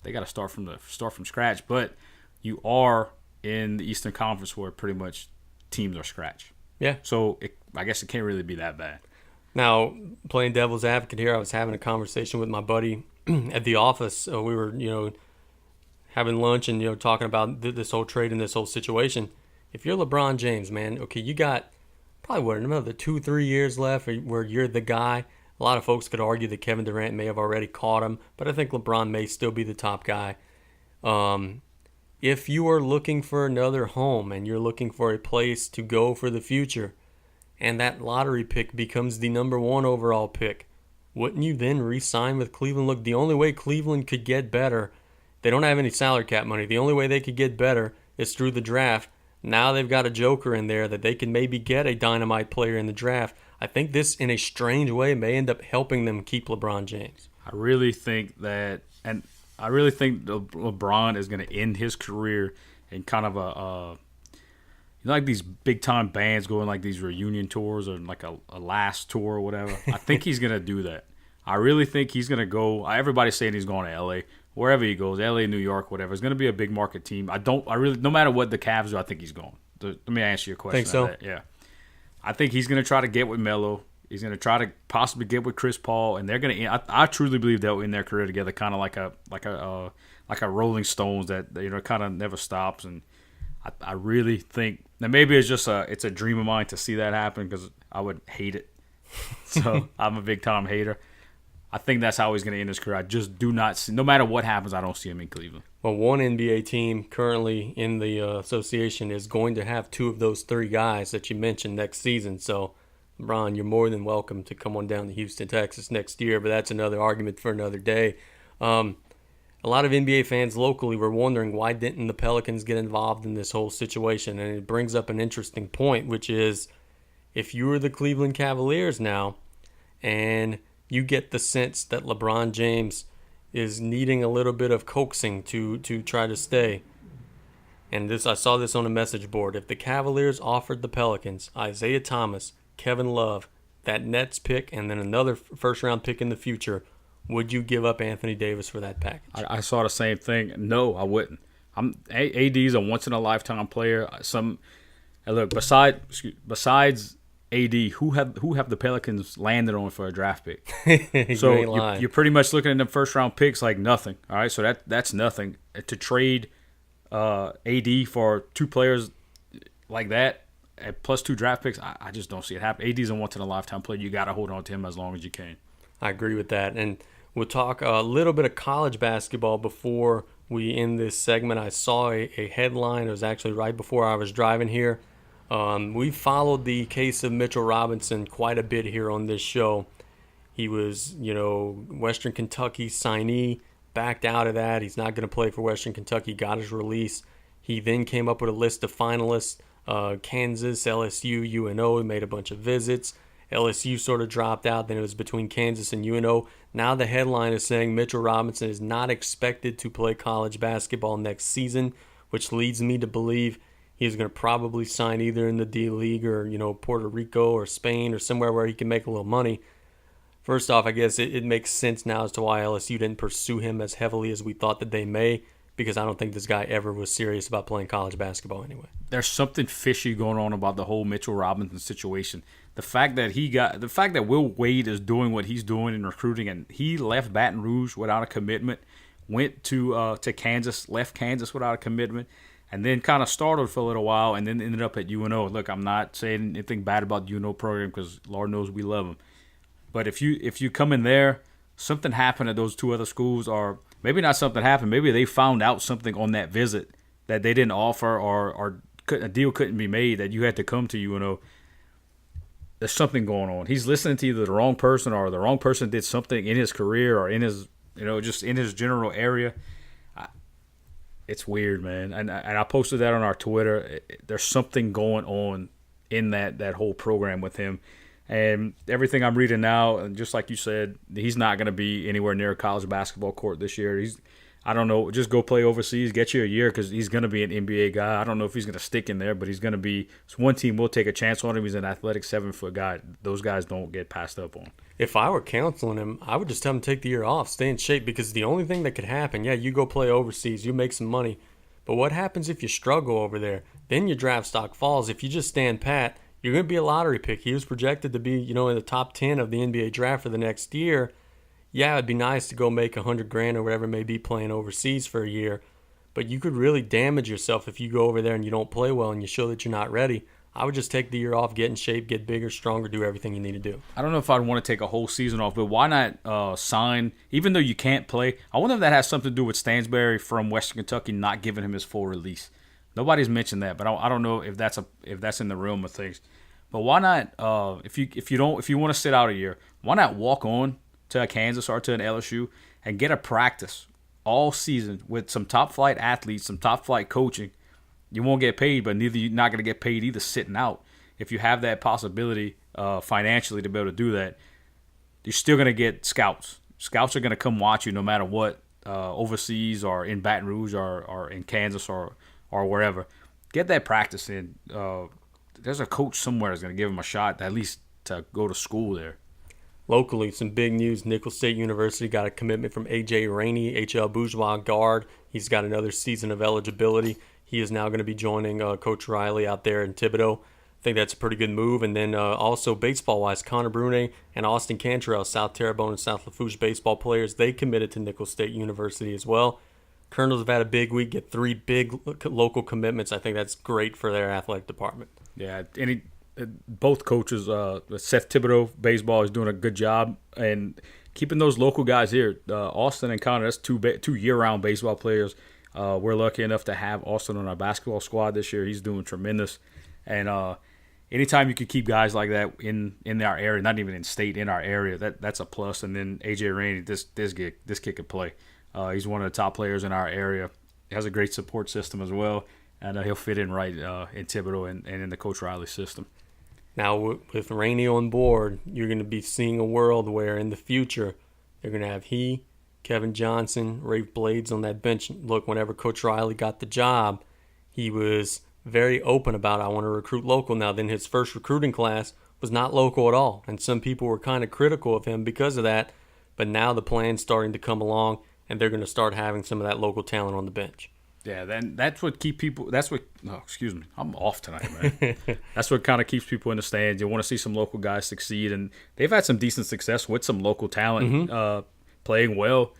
they got to start from scratch. But you are in the Eastern Conference, where pretty much teams are scratch. Yeah. So I guess it can't really be that bad. Now, playing devil's advocate here, I was having a conversation with my buddy at the office. We were, having lunch and, talking about this whole trade and this whole situation. If you're LeBron James, man, okay, you got probably, another 2-3 years left where you're the guy. A lot of folks could argue that Kevin Durant may have already caught him, but I think LeBron may still be the top guy. If you are looking for another home and you're looking for a place to go for the future, and that lottery pick becomes the number 1 overall pick, wouldn't you then re-sign with Cleveland? Look, the only way Cleveland could get better, they don't have any salary cap money. The only way they could get better is through the draft. Now they've got a joker in there that they can maybe get a dynamite player in the draft. I think this, in a strange way, may end up helping them keep LeBron James. I really think LeBron is going to end his career in kind of a like these big time bands going like these reunion tours or like a last tour or whatever. I think he's going to do that. I really think he's going to go. Everybody's saying he's going to LA. Wherever he goes, LA, New York, whatever. It's going to be a big market team. No matter what the Cavs do, I think he's going. Let me ask you a question. Think so? That. Yeah. I think he's going to try to get with Melo. He's going to try to possibly get with Chris Paul, and they're going to. I truly believe they'll end their career together, kind of like a Rolling Stones that kind of never stops. And I really think that maybe it's a dream of mine to see that happen because I would hate it. So I'm a big time hater. I think that's how he's going to end his career. I just do not see. No matter what happens, I don't see him in Cleveland. Well, one NBA team currently in the association is going to have 2 of those 3 guys that you mentioned next season. So, LeBron, you're more than welcome to come on down to Houston, Texas next year, but that's another argument for another day. A lot of NBA fans locally were wondering why didn't the Pelicans get involved in this whole situation, and it brings up an interesting point, which is if you were the Cleveland Cavaliers now and you get the sense that LeBron James is needing a little bit of coaxing to try to stay. And I saw this on a message board. If the Cavaliers offered the Pelicans Isaiah Thomas, Kevin Love, that Nets pick, and then another first-round pick in the future, would you give up Anthony Davis for that package? I saw the same thing. No, I wouldn't. AD's a once-in-a-lifetime player. Look, besides AD, who have the Pelicans landed on for a draft pick? So you're pretty much looking at them first round picks like nothing. All right, so that's nothing to trade AD for 2 players like that. at +2 draft picks, I just don't see it happen. AD's a once-in-a-lifetime player. You got to hold on to him as long as you can. I agree with that. And we'll talk a little bit of college basketball before we end this segment. I saw a headline. It was actually right before I was driving here. We followed the case of Mitchell Robinson quite a bit here on this show. He was, Western Kentucky signee, backed out of that. He's not going to play for Western Kentucky, got his release. He then came up with a list of finalists, Kansas, LSU, UNO. He made a bunch of visits. LSU sort of dropped out. Then it was between Kansas and UNO. Now the headline is saying Mitchell Robinson is not expected to play college basketball next season, which leads me to believe he's going to probably sign either in the D-League or, Puerto Rico or Spain or somewhere where he can make a little money. First off, I guess it makes sense now as to why LSU didn't pursue him as heavily as we thought that they may, because I don't think this guy ever was serious about playing college basketball anyway. There's something fishy going on about the whole Mitchell Robinson situation. The fact that Will Wade is doing what he's doing in recruiting, and he left Baton Rouge without a commitment, went to Kansas, left Kansas without a commitment, and then kind of started for a little while, and then ended up at UNO. Look, I'm not saying anything bad about the UNO program because Lord knows we love them. But if you come in there, something happened at those two other schools, or maybe not something happened. Maybe they found out something on that visit that they didn't offer, or a deal couldn't be made that you had to come to UNO. There's something going on. He's listening to either the wrong person, or the wrong person did something in his career or in his, just in his general area. It's weird, man. And I posted that on our Twitter. There's something going on in that whole program with him. And everything I'm reading now, and just like you said, he's not going to be anywhere near a college basketball court this year. I don't know, just go play overseas, get you a year, because he's going to be an NBA guy. I don't know if he's going to stick in there, but he's going to be – one team will take a chance on him. He's an athletic 7-foot guy. Those guys don't get passed up on. If I were counseling him, I would just tell him to take the year off, stay in shape, because the only thing that could happen, you go play overseas, you make some money, but what happens if you struggle over there? Then your draft stock falls. If you just stand pat, you're going to be a lottery pick. He was projected to be, in the top 10 of the NBA draft for the next year. Yeah, it'd be nice to go make $100,000 or whatever it may be playing overseas for a year, but you could really damage yourself if you go over there and you don't play well and you show that you're not ready. I would just take the year off, get in shape, get bigger, stronger, do everything you need to do. I don't know if I'd want to take a whole season off, but why not sign, even though you can't play? I wonder if that has something to do with Stansbury from Western Kentucky not giving him his full release. Nobody's mentioned that, but I don't know if that's in the realm of things. But why not? If you want to sit out a year, why not walk on to a Kansas or to an LSU and get a practice all season with some top flight athletes, some top flight coaching? You won't get paid, but you're not going to get paid either sitting out. If you have that possibility financially to be able to do that, you're still going to get scouts. Scouts are going to come watch you no matter what, overseas or in Baton Rouge or in Kansas or wherever. Get that practice in. There's a coach somewhere that's going to give him a shot, at least to go to school there. Locally, some big news. Nicholls State University got a commitment from A.J. Rainey, H.L. Bourgeois guard. He's got another season of eligibility. He is now going to be joining Coach Riley out there in Thibodaux. I think that's a pretty good move. And then also baseball-wise, Connor Brunet and Austin Cantrell, South Terrebonne and South Lafourche baseball players, they committed to Nicholls State University as well. Colonels have had a big week, get 3 big local commitments. I think that's great for their athletic department. Yeah, both coaches, Seth Thibodeau, baseball, is doing a good job. And keeping those local guys here, Austin and Connor, that's two year-round baseball players. We're lucky enough to have Austin on our basketball squad this year. He's doing tremendous. And anytime you can keep guys like that in our area, not even in state, in our area, that's a plus. And then A.J. Rainey, this kid can play. He's one of the top players in our area. He has a great support system as well. And he'll fit in right in Thibodaux and in the Coach Riley system. Now, with Rainey on board, you're going to be seeing a world where in the future they're going to have Kevin Johnson, Rafe Blades on that bench. Look, whenever Coach Riley got the job, he was very open about, I want to recruit local. Now, then his first recruiting class was not local at all, and some people were kind of critical of him because of that. But now the plan's starting to come along, and they're going to start having some of that local talent on the bench. Yeah, then that's what keep people. Excuse me, I'm off tonight, man. That's what kind of keeps people in the stands. You want to see some local guys succeed, and they've had some decent success with some local talent playing well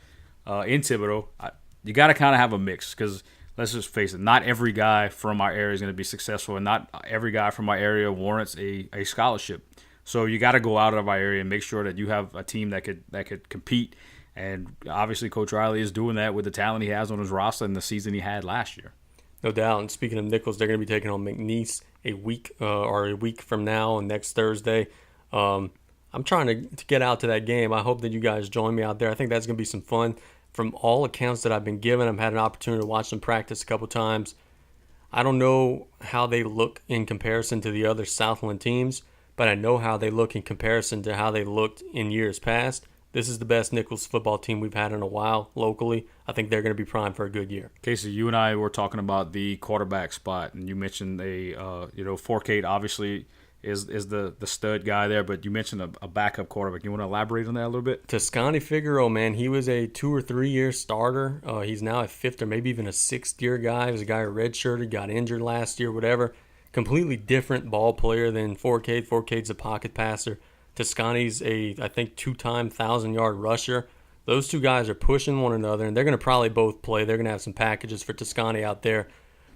in Thibodaux. You got to kind of have a mix because let's just face it, not every guy from our area is going to be successful, and not every guy from our area warrants a scholarship. So you got to go out of our area and make sure that you have a team that could compete. And obviously, Coach Riley is doing that with the talent he has on his roster and the season he had last year. No doubt. And speaking of Nichols, they're going to be taking on McNeese a week from now and next Thursday. I'm trying to get out to that game. I hope that you guys join me out there. I think that's going to be some fun. From all accounts that I've been given, I've had an opportunity to watch them practice a couple times. I don't know how they look in comparison to the other Southland teams, but I know how they look in comparison to how they looked in years past. This is the best Nichols football team we've had in a while locally. I think they're going to be primed for a good year. Casey, you and I were talking about the quarterback spot, and you mentioned Forcade obviously is the stud guy there, but you mentioned a backup quarterback. You want to elaborate on that a little bit? Toscani Figueroa, man, he was a 2 or 3 year starter. He's now a 5th or maybe even a 6th year guy. He was a guy who redshirted, got injured last year, whatever. Completely different ball player than Forcade. Forcade's a pocket passer. Toscani's I think 2-time 1,000-yard rusher. Those two guys are pushing one another, and they're going to probably both play. They're going to have some packages for Toscani out there.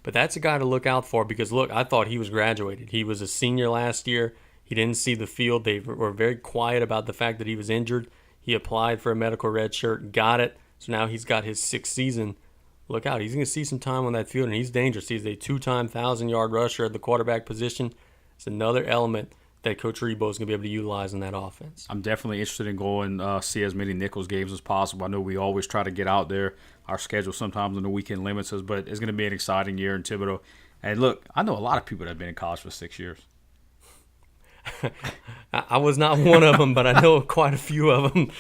But that's a guy to look out for because, look, I thought he was graduated. He was a senior last year. He didn't see the field. They were very quiet about the fact that he was injured. He applied for a medical red shirt, got it. So now he's got his 6th season. Look out. He's going to see some time on that field, and he's dangerous. He's a 2-time 1,000-yard rusher at the quarterback position. It's another element that Coach Rebo is going to be able to utilize in that offense. I'm definitely interested in going see as many Nichols games as possible. I know we always try to get out there. Our schedule sometimes on the weekend limits us, but it's going to be an exciting year in Thibodaux. And look, I know a lot of people that have been in college for 6 years. I was not one of them, but I know quite a few of them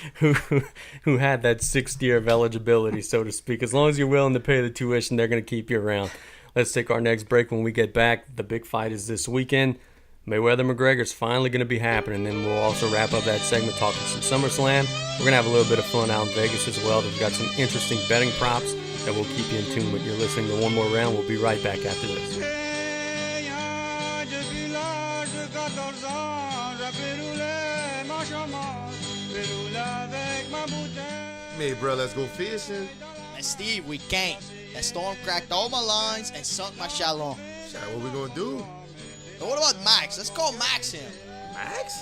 who had that 6th year of eligibility, so to speak. As long as you're willing to pay the tuition, they're going to keep you around. Let's take our next break. When we get back, the big fight is this weekend. Mayweather McGregor is finally going to be happening, and then we'll also wrap up that segment talking some SummerSlam. We're going to have a little bit of fun out in Vegas as well. We've got some interesting betting props that will keep you in tune with. You're listening to One More Round. We'll be right back after this. Hey, bro, let's go fishing. And Steve, we can't. That storm cracked all my lines and sunk my shalom. Shit, what we gonna do? But what about Max? Let's call Max him. Max?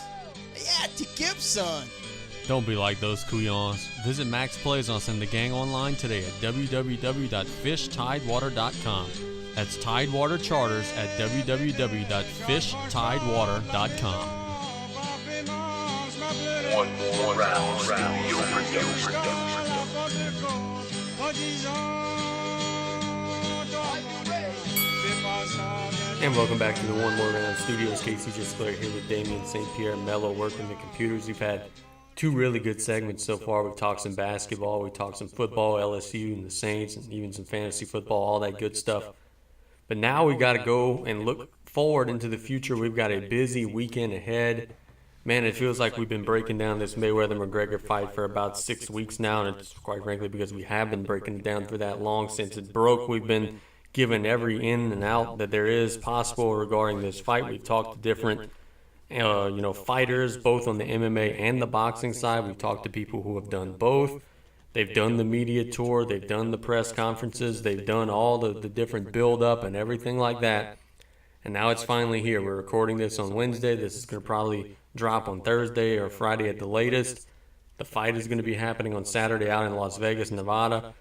Yeah, T. Gibson. Don't be like those couillons. Visit Max Plaisance and the gang online today at www.fishtidewater.com. That's Tidewater Charters at www.fishtidewater.com. One more round. Studio production. And welcome back to the One More Round Studios. Casey Gisclair here with Damien St. Pierre, Mello working the computers. We've had 2 really good segments so far. We've talked some basketball, we talked some football, LSU and the Saints, and even some fantasy football, all that good stuff. But now we've got to go and look forward into the future. We've got a busy weekend ahead. Man, it feels like we've been breaking down this Mayweather-McGregor fight for about 6 weeks now, and it's quite frankly because we have been breaking it down for that long. Since it broke, we've been given every in and out that there is possible regarding this fight. We've talked to different fighters, both on the MMA and the boxing side. We've talked to people who have done both. They've done the media tour. They've done the press conferences. They've done all the different build-up and everything like that. And now it's finally here. We're recording this on Wednesday. This is going to probably drop on Thursday or Friday at the latest. The fight is going to be happening on Saturday out in Las Vegas, Nevada.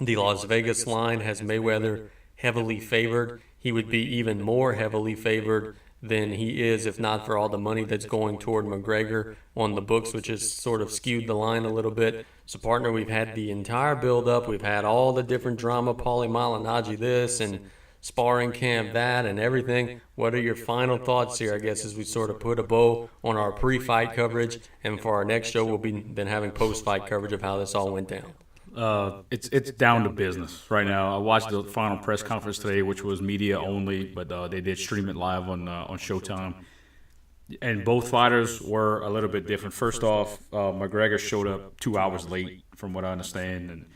The Las Vegas line has Mayweather heavily favored. He would be even more heavily favored than he is if not for all the money that's going toward McGregor on the books, which has sort of skewed the line a little bit. So, partner, we've had the entire build-up. We've had all the different drama, Paulie Malignaggi this and sparring camp that and everything. What are your final thoughts here, I guess, as we sort of put a bow on our pre-fight coverage, and for our next show we'll be then having post-fight coverage of how this all went down? It's down to business right now. I watched the final press conference today, which was media only, but they did stream it live on Showtime. And both fighters were a little bit different. First off, McGregor showed up 2 hours late, from what I understand, and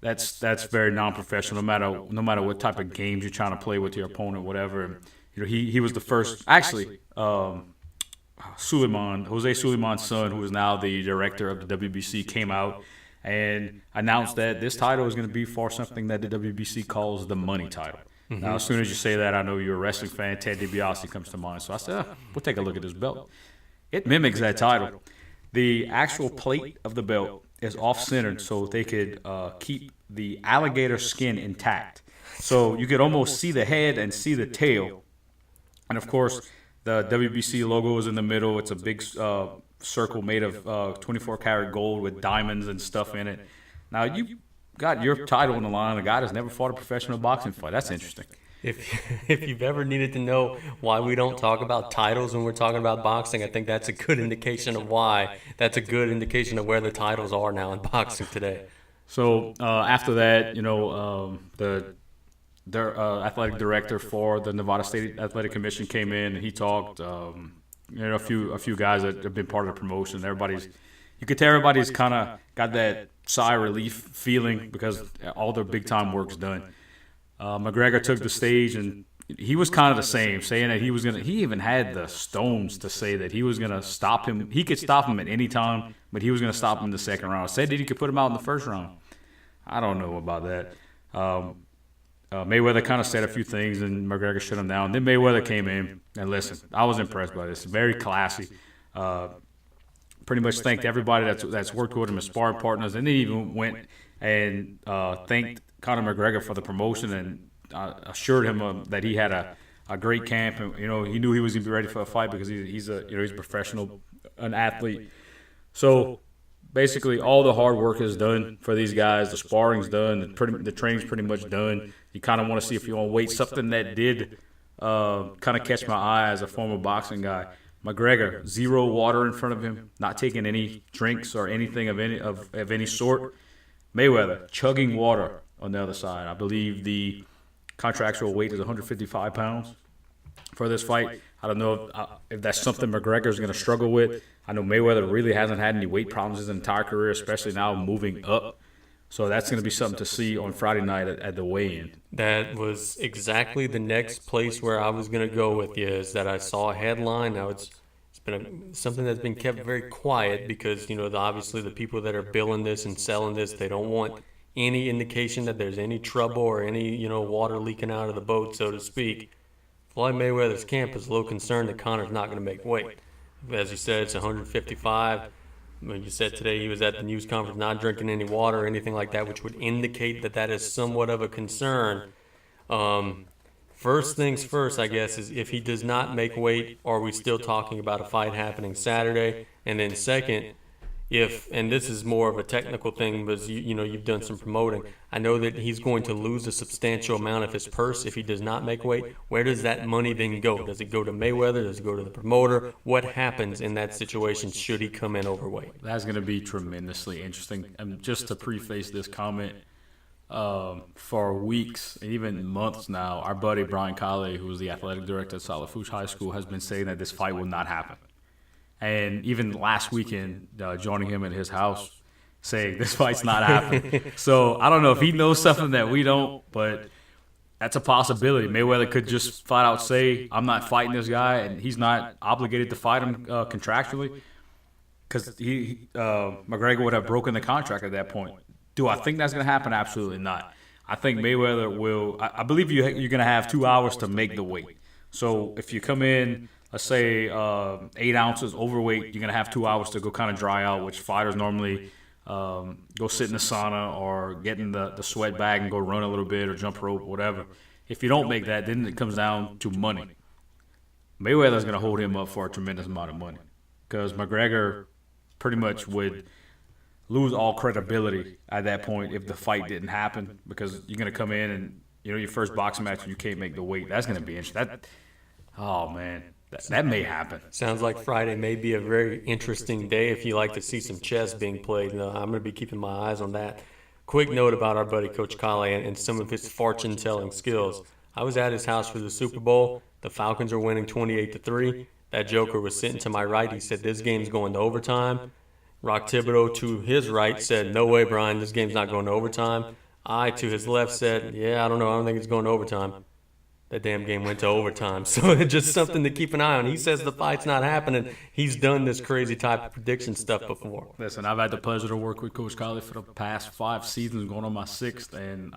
that's very non-professional. No matter what type of games you're trying to play with your opponent, whatever. You know, he was the first. Actually, Jose Sulaiman's son, who is now the director of the WBC, came out and announced that this title is going to be for something that the WBC calls the money title. Now, as soon as you say that, I know you're a wrestling fan. Ted DiBiase comes to mind. So I said, we'll take a look at this belt. It mimics that title. The actual plate of the belt is off-centered so they could keep the alligator skin intact. So you could almost see the head and see the tail. And, of course, the WBC logo is in the middle. It's a big circle made of 24-karat gold with diamonds and stuff in it. Now, you got your title on the line, a guy that's never fought a professional boxing fight. That's interesting. If you've ever needed to know why we don't talk about titles when we're talking about boxing, I think that's a good indication of why. That's a good indication of where the titles are now in boxing today. So after that, their athletic director for the Nevada State Athletic Commission came in and he talked. A few guys that have been part of the promotion. You could tell everybody's kind of got that sigh of relief feeling because all their big time work's done. McGregor took the stage and he was kind of the same, saying that he even had the stones to say that he was gonna stop him. He could stop him at any time, but he was gonna stop him in the second round. Said that he could put him out in the first round. I don't know about that. Mayweather kind of said a few things and McGregor shut him down. Then Mayweather came in and listen, I was impressed by this. Very classy. Pretty much thanked everybody that's worked with him as sparring partners, and then even went and thanked Conor McGregor for the promotion and assured him that he had a great camp, and he knew he was going to be ready for a fight because he's a professional, an athlete. So basically, all the hard work is done for these guys. The sparring's done. The training's pretty much done. You kind of want to see if you want to wait. Something that did kind of catch my eye as a former boxing guy. McGregor, 0 water in front of him, not taking any drinks or anything of any sort. Mayweather, chugging water on the other side. I believe the contractual weight is 155 pounds for this fight. I don't know if that's something McGregor's going to struggle with. I know Mayweather really hasn't had any weight problems his entire career, especially now moving up. So that's going to be something to see on Friday night at the weigh-in. That was exactly the next place where I was going to go with you, is that I saw a headline. Now it's been something that's been kept very quiet because, obviously the people that are billing this and selling this, they don't want any indication that there's any trouble or any, water leaking out of the boat, so to speak. Floyd Mayweather's camp is a little concerned that Conor's not going to make weight. As you said, it's 155. When you said today he was at the news conference not drinking any water or anything like that, which would indicate that is somewhat of a concern. First things first, I guess, is if he does not make weight, are we still talking about a fight happening Saturday? And then second, and this is more of a technical thing, but you've done some promoting. I know that he's going to lose a substantial amount of his purse if he does not make weight. Where does that money then go? Does it go to Mayweather? Does it go to the promoter? What happens in that situation should he come in overweight? That's going to be tremendously interesting. Just to preface this comment, for weeks, even months now, our buddy Brian Colley, who was the athletic director at Salafouche High School, has been saying that this fight will not happen. And even last weekend, joining him at his house, saying this fight's not happening. So I don't know if he knows something that we don't, but that's a possibility. Mayweather could just flat out say, I'm not fighting this guy, and he's not obligated to fight him contractually because McGregor would have broken the contract at that point. Do I think that's going to happen? Absolutely not. I think Mayweather will – I believe you're going to have 2 hours to make the weight. So if you come in, let's say 8 ounces overweight, you're going to have 2 hours to go kind of dry out, which fighters normally go sit in the sauna or get in the sweat bag and go run a little bit or jump rope, whatever. If you don't make that, then it comes down to money. Mayweather's going to hold him up for a tremendous amount of money because McGregor pretty much would – lose all credibility at that point if the fight didn't happen because you're going to come in and, your first boxing match and you can't make the weight. That's going to be interesting. That may happen. Sounds like Friday may be a very interesting day if you like to see some chess being played. I'm going to be keeping my eyes on that. Quick note about our buddy Coach Colley and some of his fortune-telling skills. I was at his house for the Super Bowl. The Falcons are winning 28-3. That joker was sitting to my right. He said, this game's going to overtime. Rock Thibodeau to his right said, no way, Brian, this game's not going to overtime. I to his left said, yeah, I don't know. I don't think it's going to overtime. the damn game went to overtime. So it's just something to keep an eye on. He says the fight's not happening. He's done this crazy type of prediction stuff before. Listen, I've had the pleasure to work with Coach Colley for the past 5 seasons, going on my 6th, and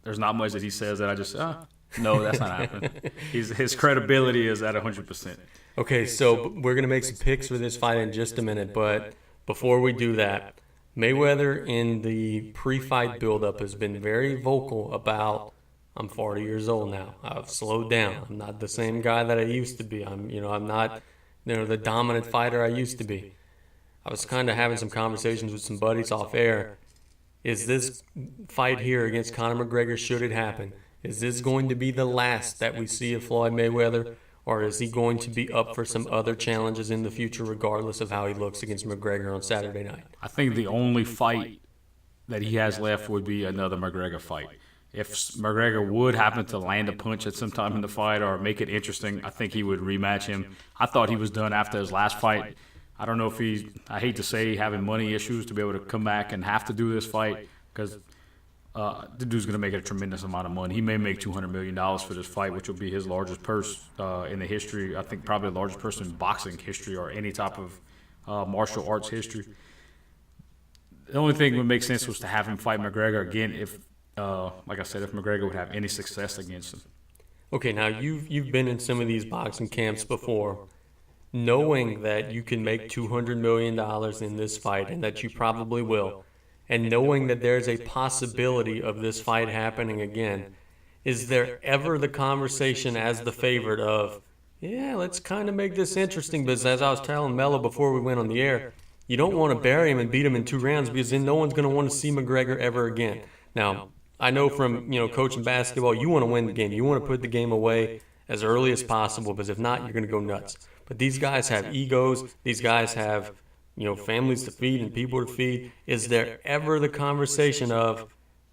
there's not much that he says that I just, no, that's not happening. His credibility is at 100%. Okay, so we're going to make some picks for this fight in just a minute, but before we do that, Mayweather in the pre-fight buildup has been very vocal about, I'm 40 years old now. I've slowed down. I'm not the same guy that I used to be. I'm not, the dominant fighter I used to be. I was kind of having some conversations with some buddies off air. Is this fight here against Conor McGregor, should it happen, is this going to be the last that we see of Floyd Mayweather, or is he going to be up for some other challenges in the future regardless of how he looks against McGregor on Saturday night? I think the only fight that he has left would be another McGregor fight. If McGregor would happen to land a punch at some time in the fight or make it interesting, I think he would rematch him. I thought he was done after his last fight. I don't know if I hate to say, having money issues to be able to come back and have to do this fight, because the dude's going to make a tremendous amount of money. He may make $200 million for this fight, which will be his largest purse in the history. I think probably the largest purse in boxing history or any type of martial arts history. The only thing that would make sense was to have him fight McGregor again if, like I said, if McGregor would have any success against him. Okay, now you've been in some of these boxing camps before. Knowing that you can make $200 million in this fight and that you probably will, and knowing that there's a possibility of this fight happening again, is there ever the conversation as the favorite of, yeah, let's kind of make this interesting? Because as I was telling Mello before we went on the air, you don't want to bury him and beat him in 2 rounds because then no one's going to want to see McGregor ever again. Now, I know from coaching basketball, you want to win the game. You want to put the game away as early as possible, because if not, you're going to go nuts. But these guys have egos. These guys have, families to feed and people to feed. Is there ever the conversation of,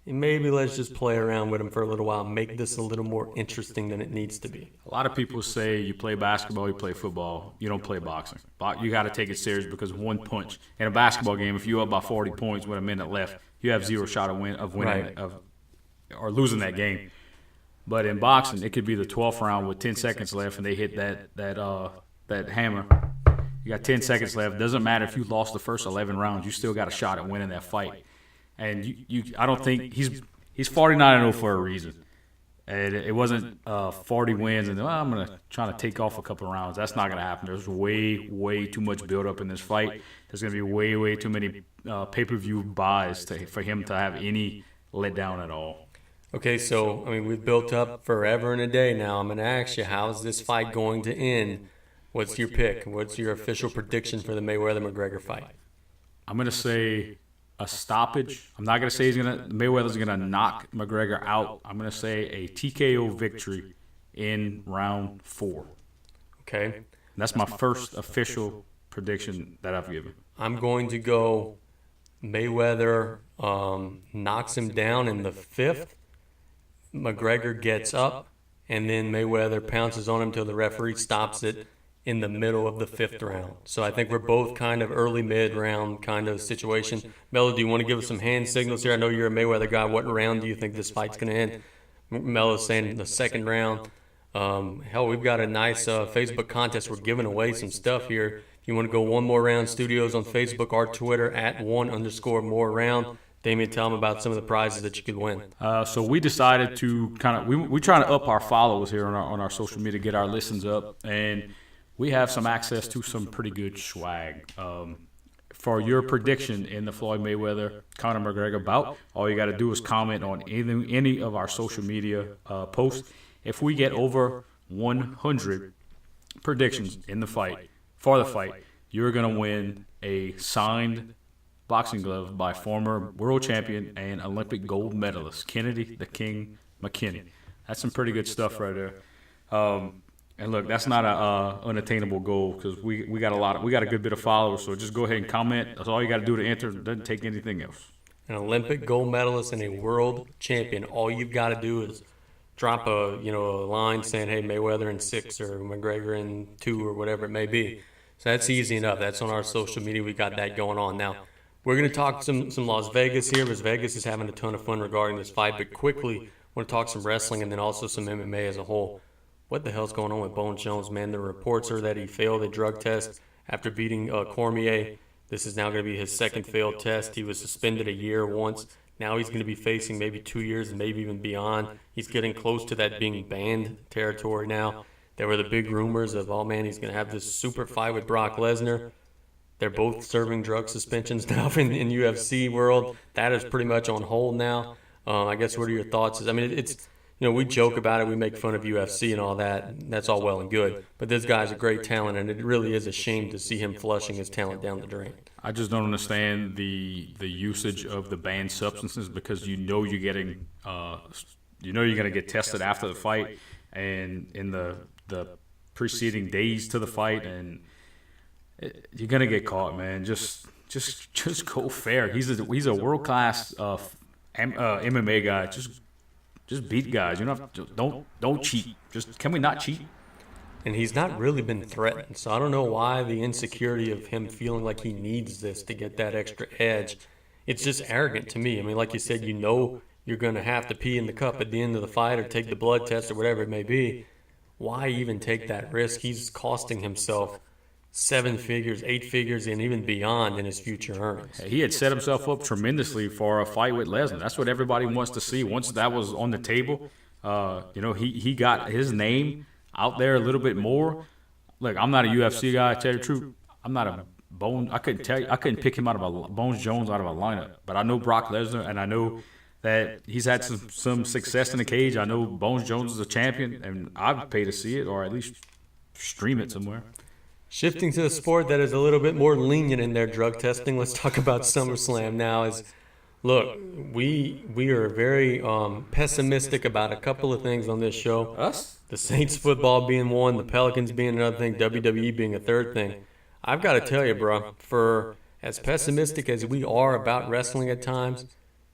maybe let's just play around with him for a little while and make this a little more interesting than it needs to be? A lot of people say you play basketball, you play football, you don't play boxing. You got to take it serious because one punch. In a basketball game, if you're up by 40 points with a minute left, you have 0 shot of winning Right. or losing that game. But in boxing, it could be the 12th round with 10 seconds left and they hit that hammer. You got 10 seconds left. Doesn't matter if you lost the first 11 rounds, you still got a shot at winning that fight. And I don't think he's 49-0 for a reason. And it wasn't 40 wins and I'm gonna try to take off a couple of rounds. That's not gonna happen. There's way too much build-up in this fight. There's gonna be way too many pay-per-view buys for him to have any letdown at all. Okay, so, we've built up forever and a day now. I'm going to ask you, how's this fight going to end? What's your pick? What's your official prediction for the Mayweather-McGregor fight? I'm going to say a stoppage. I'm not going to say Mayweather's going to knock McGregor out. I'm going to say a TKO victory in round 4. Okay. And that's my first official prediction that I've given. I'm going to go Mayweather knocks him down in the 5th. McGregor gets up, and then Mayweather pounces on him until the referee stops it in the middle of the 5th round. So I think we're both kind of early, mid-round kind of situation. Mello, do you want to give us some hand signals here? I know you're a Mayweather guy. What round do you think this fight's going to end? Mello's saying the 2nd round. Hell, we've got a nice Facebook contest. We're giving away some stuff here. If you want to go one more round, Studios on Facebook, our Twitter at @1_more round. Damien, tell them about some of the prizes that you could win. So we decided to we're trying to up our followers here on our social media, get our listens up, and we have some access to some pretty good swag. For your prediction in the Floyd Mayweather Conor McGregor bout, all you got to do is comment on any of our social media posts. If we get over 100 predictions in the fight, for the fight, you're going to win a signed boxing glove by former world champion and Olympic gold medalist Kennedy the King McKinney. That's some pretty good stuff right there. And look, that's not a unattainable goal because we got a good bit of followers. So just go ahead and comment. That's all you got to do to enter. It doesn't take anything else. An Olympic gold medalist and a world champion. All you've got to do is drop a line saying, "Hey, Mayweather in 6 or McGregor in 2 or whatever it may be." So that's easy enough. That's on our social media. We got that going on now. We're going to talk some Las Vegas here because Vegas is having a ton of fun regarding this fight. But quickly, I want to talk some wrestling and then also some MMA as a whole. what the hell's going on with Bones Jones, man? The reports are that he failed a drug test after beating Cormier. This is now going to be his second failed test. He was suspended a year once. Now he's going to be facing maybe 2 years and maybe even beyond. He's getting close to that being banned territory now. There were the big rumors of, oh man, he's going to have this super fight with Brock Lesnar. They're both serving drug suspensions now in UFC world. That is pretty much on hold now. I guess what are your thoughts? I mean, it's, we joke about it. We make fun of UFC and all that. That's all well and good. But this guy's a great talent, and it really is a shame to see him flushing his talent down the drain. I just don't understand the usage of the banned substances, because you're getting you're going to get tested after the fight and in the preceding days to the fight, and you're going to get caught, man. Just go fair. He's a world class MMA guy. Just beat guys. Don't cheat. Can we not cheat? And he's not really been threatened. So I don't know why the insecurity of him feeling like he needs this to get that extra edge. It's just arrogant to me. I mean, like you said, you're going to have to pee in the cup at the end of the fight or take the blood test or whatever it may be. Why even take that risk? He's costing himself 7 figures, 8 figures, and even beyond in his future earnings. He had set himself up tremendously for a fight with Lesnar. That's what everybody wants to see. Once that was on the table, he got his name out there a little bit more. Look, I'm not a UFC guy. To tell you the truth, I'm not a Bone. I couldn't pick him out of a Bones Jones out of a lineup. But I know Brock Lesnar, and I know that he's had some success in the cage. I know Bones Jones is a champion, and I'd pay to see it or at least stream it somewhere. Shifting to the sport that is a little bit more lenient in their drug testing, let's talk about SummerSlam now. Look, we are very pessimistic about a couple of things on this show. Us? The Saints football being one, the Pelicans being another thing, WWE being a third thing. I've got to tell you, bro, for as pessimistic as we are about wrestling at times,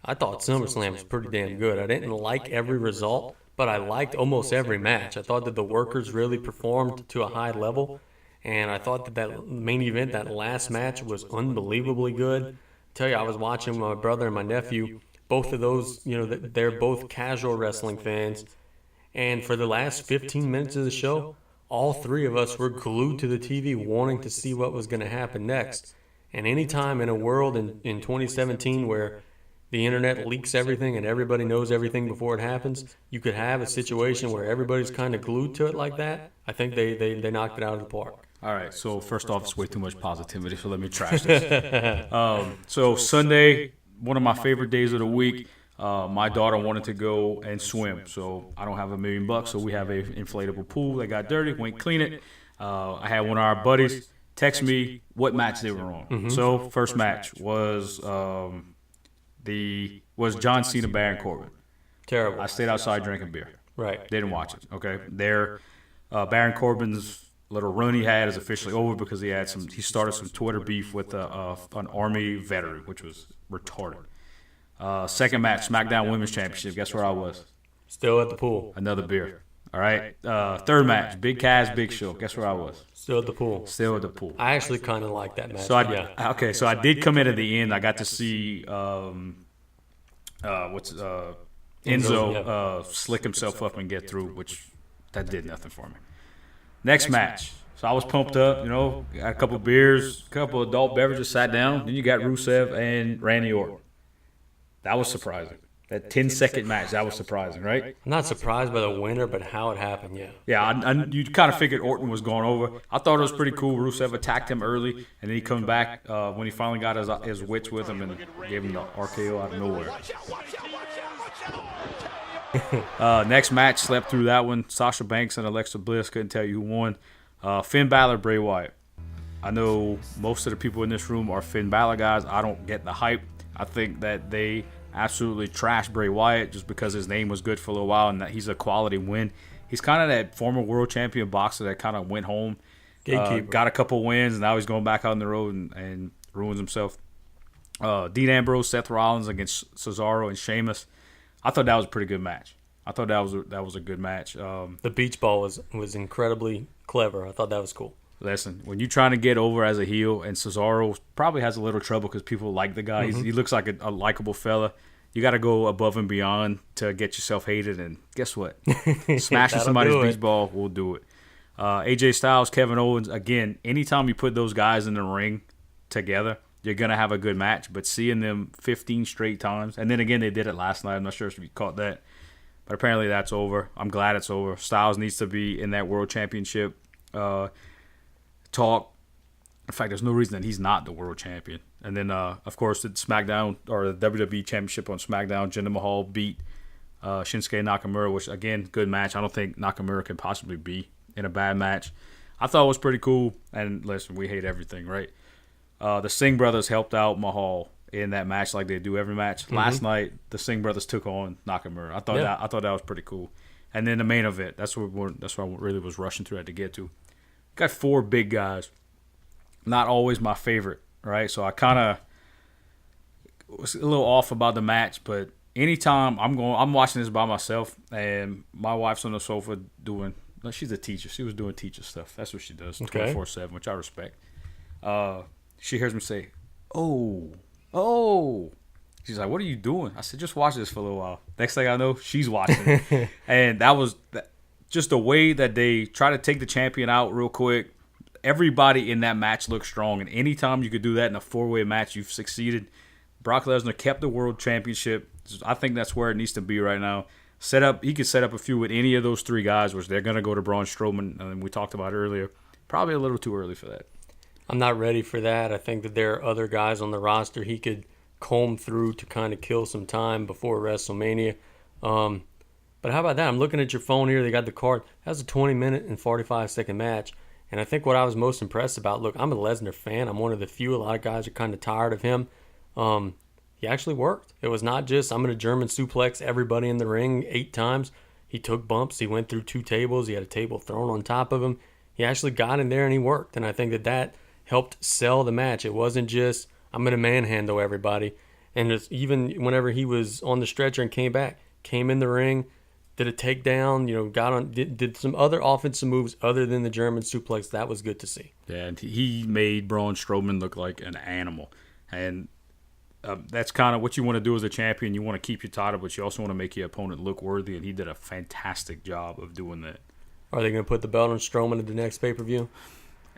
I thought SummerSlam was pretty damn good. I didn't like every result, but I liked almost every match. I thought that the workers really performed to a high level, and I thought that main event, that last match, was unbelievably good. I tell you, I was watching my brother and my nephew. Both of those, they're both casual wrestling fans. And for the last 15 minutes of the show, all three of us were glued to the TV wanting to see what was going to happen next. And anytime in a world in 2017 where the internet leaks everything and everybody knows everything before it happens, you could have a situation where everybody's kind of glued to it like that. I think they knocked it out of the park. All right, so first off, it's way too much positivity, so let me trash this. So Sunday, one of my favorite days of the week, my daughter wanted to go and swim. So I don't have $1 million, so we have an inflatable pool that got dirty, went clean it. I had one of our buddies text me what match they were on. Mm-hmm. So first match was John Cena, Baron Corbin. Terrible. I stayed outside drinking beer. Right. Didn't watch it. Okay. Baron Corbin's little run he had is officially over because he started some Twitter beef with an Army veteran, which was retarded. Second match, SmackDown Women's Championship. Guess where I was? Still at the pool. Another beer. All right. Third match, Big Cass, Big Show. Guess where I was? Still at the pool. Still at the pool. I actually kind of like that match. So I did come in at the end. I got to see Enzo slick himself up and get through, which that did nothing for me. Next match. So I was pumped up, got a couple beers, a couple adult beverages, sat down. Then you got Rusev and Randy Orton. That was surprising. That 10-second match, that was surprising, right? I'm not surprised by the winner, but how it happened, yeah. Yeah, you kind of figured Orton was going over. I thought it was pretty cool. Rusev attacked him early, and then he come back when he finally got his wits with him and gave him the RKO out of nowhere. Next match, slept through that one. Sasha Banks and Alexa Bliss, couldn't tell you who won. Finn Balor, Bray Wyatt. I know most of the people in this room are Finn Balor guys. I don't get the hype. I think that they absolutely trashed Bray Wyatt just because his name was good for a little while and that he's a quality win. He's kind of that former world champion boxer that kind of went home, got a couple wins, and now he's going back out on the road and ruins himself. Dean Ambrose, Seth Rollins against Cesaro and Sheamus. I thought that was a pretty good match. I thought that was a good match. The beach ball was incredibly clever. I thought that was cool. Listen, when you're trying to get over as a heel, and Cesaro probably has a little trouble because people like the guy. Mm-hmm. He looks like a likable fella. you got to go above and beyond to get yourself hated. And guess what? Smashing somebody's beach ball will do it. AJ Styles, Kevin Owens, again, anytime you put those guys in the ring together, you're going to have a good match. But seeing them 15 straight times, and then again, they did it last night. I'm not sure if you caught that. But apparently that's over. I'm glad it's over. Styles needs to be in that world championship talk. In fact, there's no reason that he's not the world champion. And then, of course, the SmackDown or the WWE Championship on SmackDown, Jinder Mahal beat Shinsuke Nakamura, which, again, good match. I don't think Nakamura can possibly be in a bad match. I thought it was pretty cool. And listen, we hate everything, right? The Singh brothers helped out Mahal in that match like they do every match. Mm-hmm. Last night, the Singh brothers took on Nakamura. I thought that was pretty cool. And then the main event, that's what I really was rushing through that to get to. Got 4 big guys. Not always my favorite, right? So I kind of was a little off about the match, but anytime I'm watching this by myself, and my wife's on the sofa she's a teacher. She was doing teacher stuff. That's what she does, 24/7, which I respect. She hears me say, "Oh." She's like, "What are you doing?" I said, "Just watch this for a little while." Next thing I know, she's watching it. And that was just the way that they try to take the champion out real quick. Everybody in that match looked strong, and anytime you could do that in a 4-way match, you've succeeded. Brock Lesnar kept the world championship. I think that's where it needs to be right now. He could set up a few with any of those 3 guys, which they're going to go to Braun Strowman, and we talked about earlier. Probably a little too early for that. I'm not ready for that. I think that there are other guys on the roster he could comb through to kind of kill some time before WrestleMania. But how about that? I'm looking at your phone here. They got the card. That was a 20-minute and 45-second match. And I think what I was most impressed about, look, I'm a Lesnar fan. I'm one of the few. A lot of guys are kind of tired of him. He actually worked. It was not just, I'm going to German suplex everybody in the ring 8 times. He took bumps. He went through 2 tables. He had a table thrown on top of him. He actually got in there and he worked. And I think that helped sell the match. It wasn't just, I'm going to manhandle everybody. And even whenever he was on the stretcher and came in the ring, did a takedown, got on, did some other offensive moves other than the German suplex. That was good to see. Yeah, and he made Braun Strowman look like an animal. And that's kind of what you want to do as a champion. You want to keep your title, but you also want to make your opponent look worthy, and he did a fantastic job of doing that. Are they going to put the belt on Strowman at the next pay-per-view?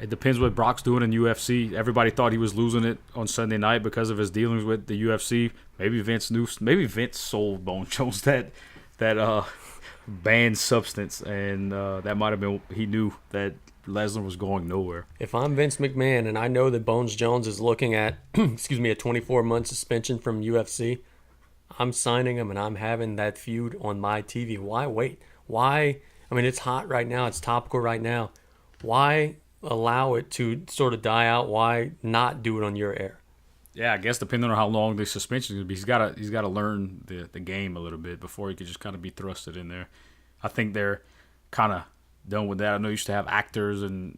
It depends what Brock's doing in UFC. Everybody thought he was losing it on Sunday night because of his dealings with the UFC. Maybe Vince knew. Maybe Vince sold Bone Jones that banned substance, and that might have been, he knew that Lesnar was going nowhere. If I'm Vince McMahon and I know that Bones Jones is looking at a 24-month suspension from UFC, I'm signing him and I'm having that feud on my TV. Why wait? Why? I mean, it's hot right now. It's topical right now. Why allow it to sort of die out? Why not do it on your air? Yeah, I guess depending on how long the suspension is going to be, he's got to learn the game a little bit before he could just kind of be thrusted in there. I think they're kind of done with that. I know you used to have actors and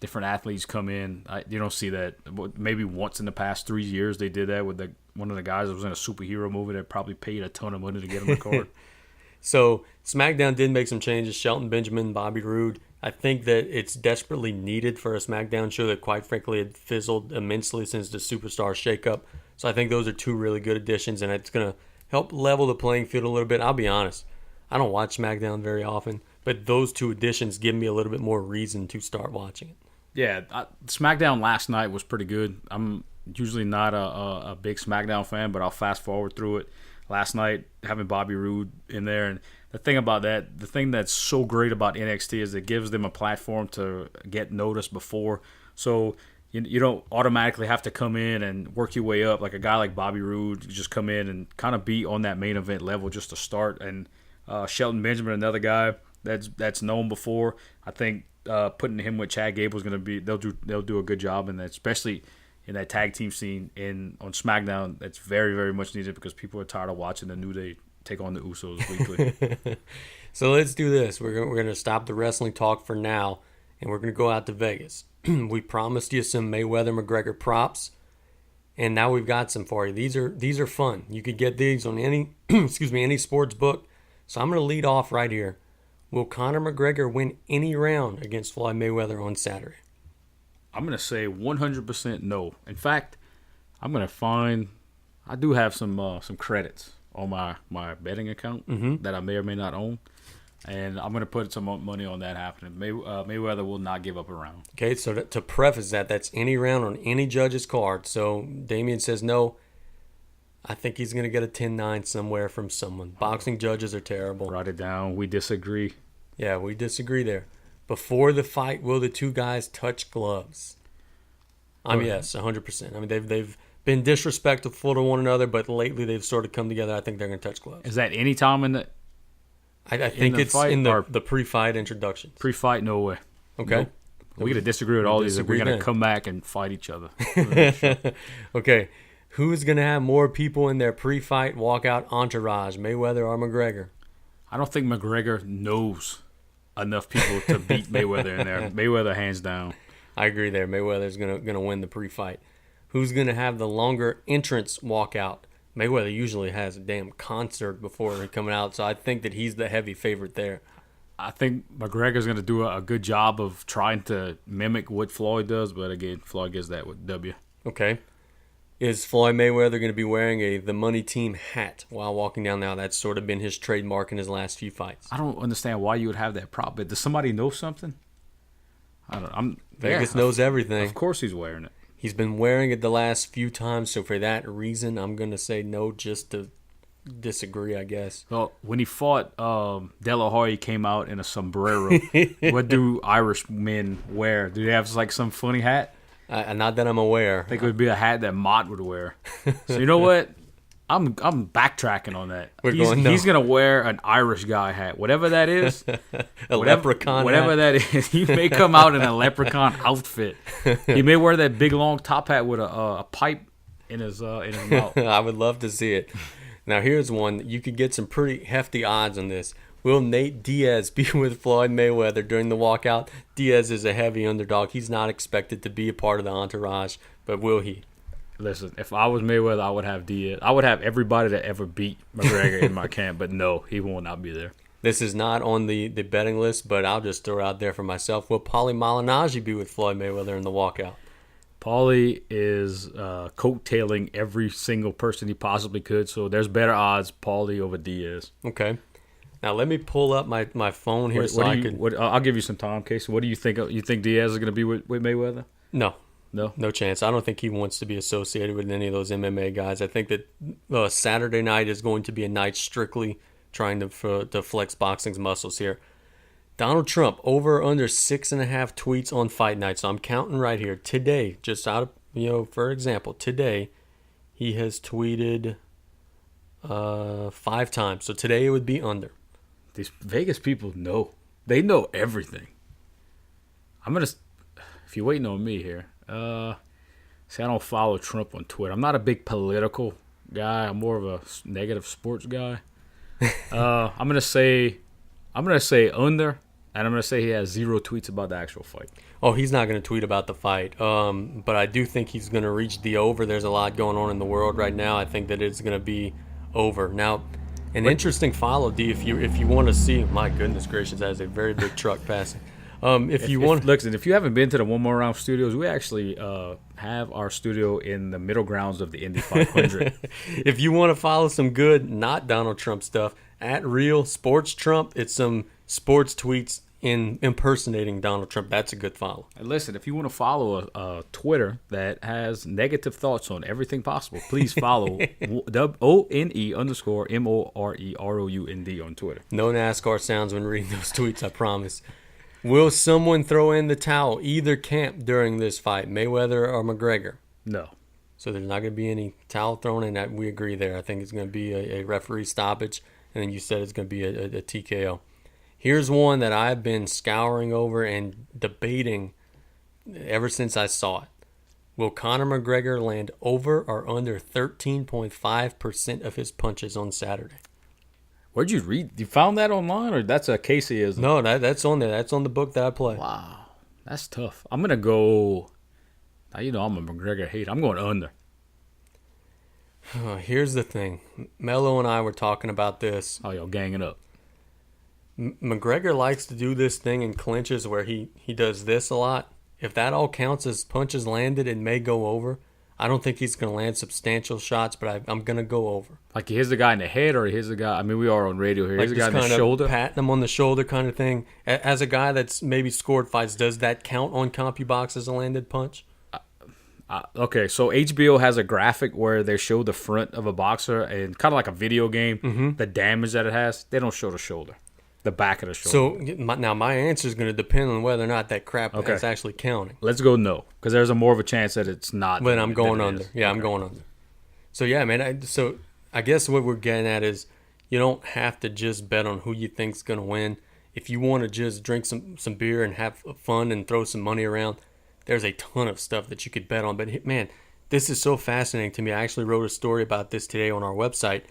different athletes come in. You don't see that. Maybe once in the past 3 years they did that with one of the guys that was in a superhero movie that probably paid a ton of money to get him a card. So SmackDown did make some changes. Shelton Benjamin, Bobby Roode. I think that it's desperately needed for a SmackDown show that, quite frankly, had fizzled immensely since the Superstar shakeup. So I think those are 2 really good additions, and it's going to help level the playing field a little bit. I'll be honest. I don't watch SmackDown very often, but those 2 additions give me a little bit more reason to start watching it. Yeah, SmackDown last night was pretty good. I'm usually not a big SmackDown fan, but I'll fast forward through it. Last night, having Bobby Roode in there, and the thing that's so great about NXT is it gives them a platform to get noticed before. So you don't automatically have to come in and work your way up. Like a guy like Bobby Roode, you just come in and kind of be on that main event level just to start. And Shelton Benjamin, another guy that's known before. I think putting him with Chad Gable is going to be, they'll do a good job in that, especially in that tag team scene on SmackDown. That's very, very much needed because people are tired of watching the New Day take on the Usos weekly. So let's do this. We're going to stop the wrestling talk for now, and we're going to go out to Vegas. We promised you some Mayweather McGregor props, and now we've got some for you. These are fun. You could get these on any any sports book. So I'm going to lead off right here. Will Conor McGregor win any round against Floyd Mayweather on Saturday? I'm going to say 100% no. In fact, I'm going to find I do have some credits on my betting account that I may or may not own, and I'm gonna put some money on that happening. Mayweather will not give up a round. Okay, so to preface that's any round on any judge's card. So Damien says no. I think he's going to get a 10-9 somewhere from someone. Boxing judges are terrible. Write it down. We disagree. Yeah, we disagree there. Before the fight, will the two guys touch gloves? Yes, 100%. I mean, they've been disrespectful to one another, but lately they've sort of come together. I think they're going to touch gloves. Is that any time in the? I think it's in the pre-fight introductions. Pre-fight, no way. Okay. Nope. We're going to disagree with all these. We're going to come back and fight each other. Okay. Who's going to have more people in their pre-fight walkout entourage, Mayweather or McGregor? I don't think McGregor knows enough people to beat Mayweather in there. Mayweather, hands down. I agree there. Mayweather's going to win the pre-fight. Who's going to have the longer entrance walkout? Mayweather usually has a damn concert before coming out, so I think that he's the heavy favorite there. I think McGregor's going to do a good job of trying to mimic what Floyd does, but again, Floyd gets that with W. Okay. Is Floyd Mayweather going to be wearing the Money Team hat while walking down now? That's sort of been his trademark in his last few fights. I don't understand why you would have that prop, but does somebody know something? I don't know. Vegas knows everything. Of course he's wearing it. He's been wearing it the last few times, so for that reason, I'm going to say no just to disagree, I guess. Well, when he fought De La Hoya, he came out in a sombrero. What do Irish men wear? Do they have like some funny hat? Not that I'm aware. I think it would be a hat that Mott would wear. So you know what? I'm backtracking on that. He's gonna wear an Irish guy hat, whatever that is. Leprechaun. Whatever hat. That is, he may come out in a leprechaun outfit. He may wear that big long top hat with a pipe in his mouth. I would love to see it. Now here's one you could get some pretty hefty odds on this. Will Nate Diaz be with Floyd Mayweather during the walkout? Diaz is a heavy underdog. He's not expected to be a part of the entourage, but will he? Listen, if I was Mayweather, I would have Diaz. I would have everybody that ever beat McGregor in my camp, but no, he will not be there. This is not on the betting list, but I'll just throw it out there for myself. Will Paulie Malignaggi be with Floyd Mayweather in the walkout? Paulie is coattailing every single person he possibly could, so there's better odds Paulie over Diaz. Okay. Now let me pull up my phone here I'll give you some time, Casey. What do you think? You think Diaz is going to be with Mayweather? No chance. I don't think he wants to be associated with any of those MMA guys. I think that Saturday night is going to be a night strictly trying to flex boxing's muscles here. Donald Trump over or under 6.5 tweets on fight night. So I'm counting right here today. Just out of for example, today he has tweeted 5 times. So today it would be under. These Vegas people know. They know everything. If you're waiting on me here, see, I don't follow Trump on Twitter. I'm not a big political guy. I'm more of a negative sports guy. I'm gonna say under, and I'm gonna say he has 0 tweets about the actual fight. Oh, he's not going to tweet about the fight. But I do think he's going to reach the over. There's a lot going on in the world right now. I think that it's going to be over. Now, interesting follow, D, if you want to see. My goodness gracious, that is a very big truck passing. If you haven't been to the One More Round Studios, we actually have our studio in the middle grounds of the Indy 500. If you want to follow some good, not Donald Trump stuff, at Real Sports Trump, it's some sports tweets impersonating Donald Trump. That's a good follow. And listen, if you want to follow a Twitter that has negative thoughts on everything possible, please follow ONE_MOREROUND on Twitter. No NASCAR sounds when reading those tweets, I promise. Will someone throw in the towel, either camp, during this fight, Mayweather or McGregor? No. So there's not going to be any towel thrown in. That we agree there. I think it's going to be a referee stoppage, and then you said it's going to be a TKO. Here's one that I've been scouring over and debating ever since I saw it. Will Conor McGregor land over or under 13.5% of his punches on Saturday? Where'd you read? You found that online, or that's a Caseyism? No, that's on there. That's on the book that I play. Wow, that's tough. I'm gonna go. I'm a McGregor hater. I'm going under. Here's the thing. Mello and I were talking about this. Oh, y'all ganging up. McGregor likes to do this thing in clinches where he does this a lot. If that all counts as punches landed, it may go over. I don't think he's going to land substantial shots, but I'm going to go over. Like he hits the guy in the head, or he hits the guy. I mean, we are on radio here. He hits the guy in the shoulder, patting him on the shoulder, kind of thing. As a guy that's maybe scored fights, does that count on CompuBox as a landed punch? Okay, so HBO has a graphic where they show the front of a boxer and kind of like a video game, the damage that it has. They don't show the shoulder, the back of the shoulder. So now my answer is going to depend on whether or not that crap is actually counting. Let's go no, because there's a more of a chance that it's not. But I'm going under. Yeah, I'm going under. So yeah, man. So I guess what we're getting at is you don't have to just bet on who you think's going to win. If you want to just drink some beer and have fun and throw some money around, there's a ton of stuff that you could bet on. But, man, this is so fascinating to me. I actually wrote a story about this today on our website.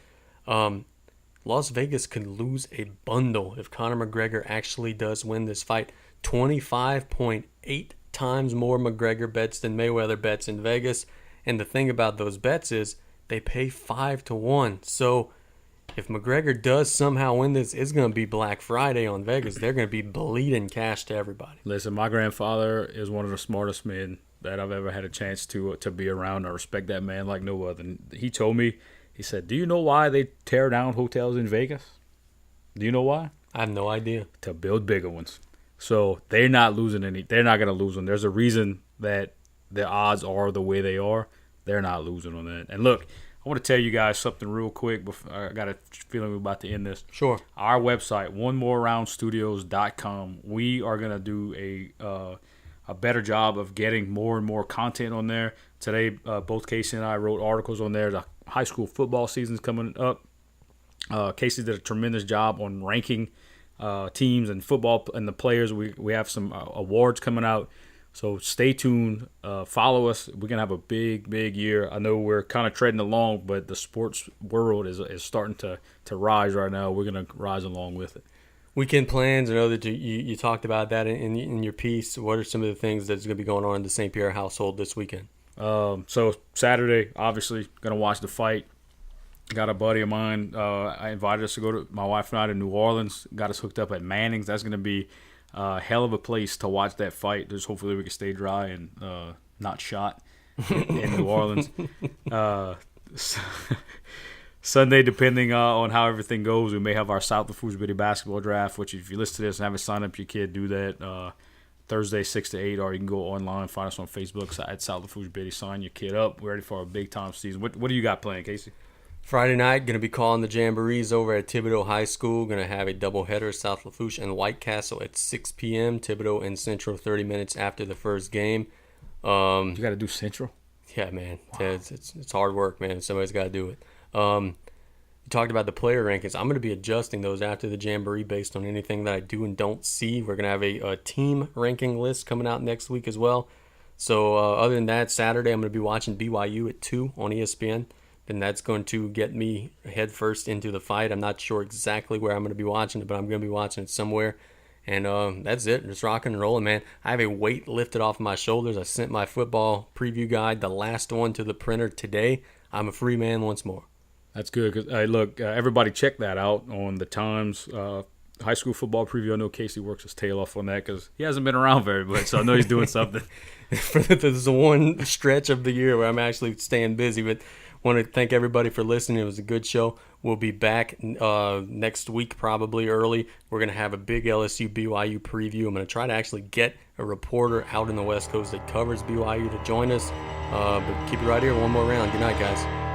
Las Vegas could lose a bundle if Conor McGregor actually does win this fight. 25.8 times more McGregor bets than Mayweather bets in Vegas. And the thing about those bets is they pay 5-1. So if McGregor does somehow win this, it's going to be Black Friday on Vegas. They're going to be bleeding cash to everybody. Listen, my grandfather is one of the smartest men that I've ever had a chance to be around. I respect that man like no other. And he told me, he said, do you know why they tear down hotels in Vegas? Do you know why? I have no idea. To build bigger ones. So they're not losing any. They're not going to lose them. There's a reason that the odds are the way they are. They're not losing on that. And look, I want to tell you guys something real quick. Before, I got a feeling we're about to end this. Sure. Our website, onemoreroundstudios.com. We are going to do a better job of getting more and more content on there. Today, both Casey and I wrote articles on there. The high school football season's coming up. Casey did a tremendous job on ranking teams and football and the players. We have some awards coming out. So stay tuned. Follow us. We're going to have a big, big year. I know we're kind of treading along, but the sports world is starting to rise right now. We're going to rise along with it. Weekend plans. I know that you talked about that in your piece. What are some of the things that's going to be going on in the St. Pierre household this weekend? So Saturday, obviously, going to watch the fight. Got a buddy of mine. I invited us to go to, my wife and I, to New Orleans. Got us hooked up at Manning's. That's going to be hell of a place to watch that fight. Just hopefully we can stay dry and not shot in New Orleans. Sunday, depending on how everything goes, we may have our South Lafourche Biddy basketball draft, which if you listen to this and haven't signed up your kid, do that. Thursday, 6 to 8, or you can go online, find us on Facebook at South Lafourche Biddy. Sign your kid up. We're ready for our big-time season. What do you got planned, Casey? Friday night, going to be calling the Jamborees over at Thibodaux High School. Going to have a doubleheader, South Lafourche and White Castle at 6 p.m. Thibodaux and Central 30 minutes after the first game. You got to do Central? Yeah, man. Wow. It's hard work, man. Somebody's got to do it. You talked about the player rankings. I'm going to be adjusting those after the Jamboree based on anything that I do and don't see. We're going to have a team ranking list coming out next week as well. So other than that, Saturday I'm going to be watching BYU at 2 on ESPN. And that's going to get me head first into the fight. I'm not sure exactly where I'm going to be watching it, but I'm going to be watching it somewhere. And that's it. Just rocking and rolling, man. I have a weight lifted off my shoulders. I sent my football preview guide, the last one, to the printer today. I'm a free man once more. That's good. Cause, look, everybody check that out on the Times high school football preview. I know Casey works his tail off on that because he hasn't been around very much, so I know he's doing something. This is the one stretch of the year where I'm actually staying busy, but want to thank everybody for listening. It was a good show. We'll be back next week, probably early. We're going to have a big LSU BYU preview. I'm going to try to actually get a reporter out in the West Coast that covers BYU to join us. But keep it right here. One more round. Good night, guys.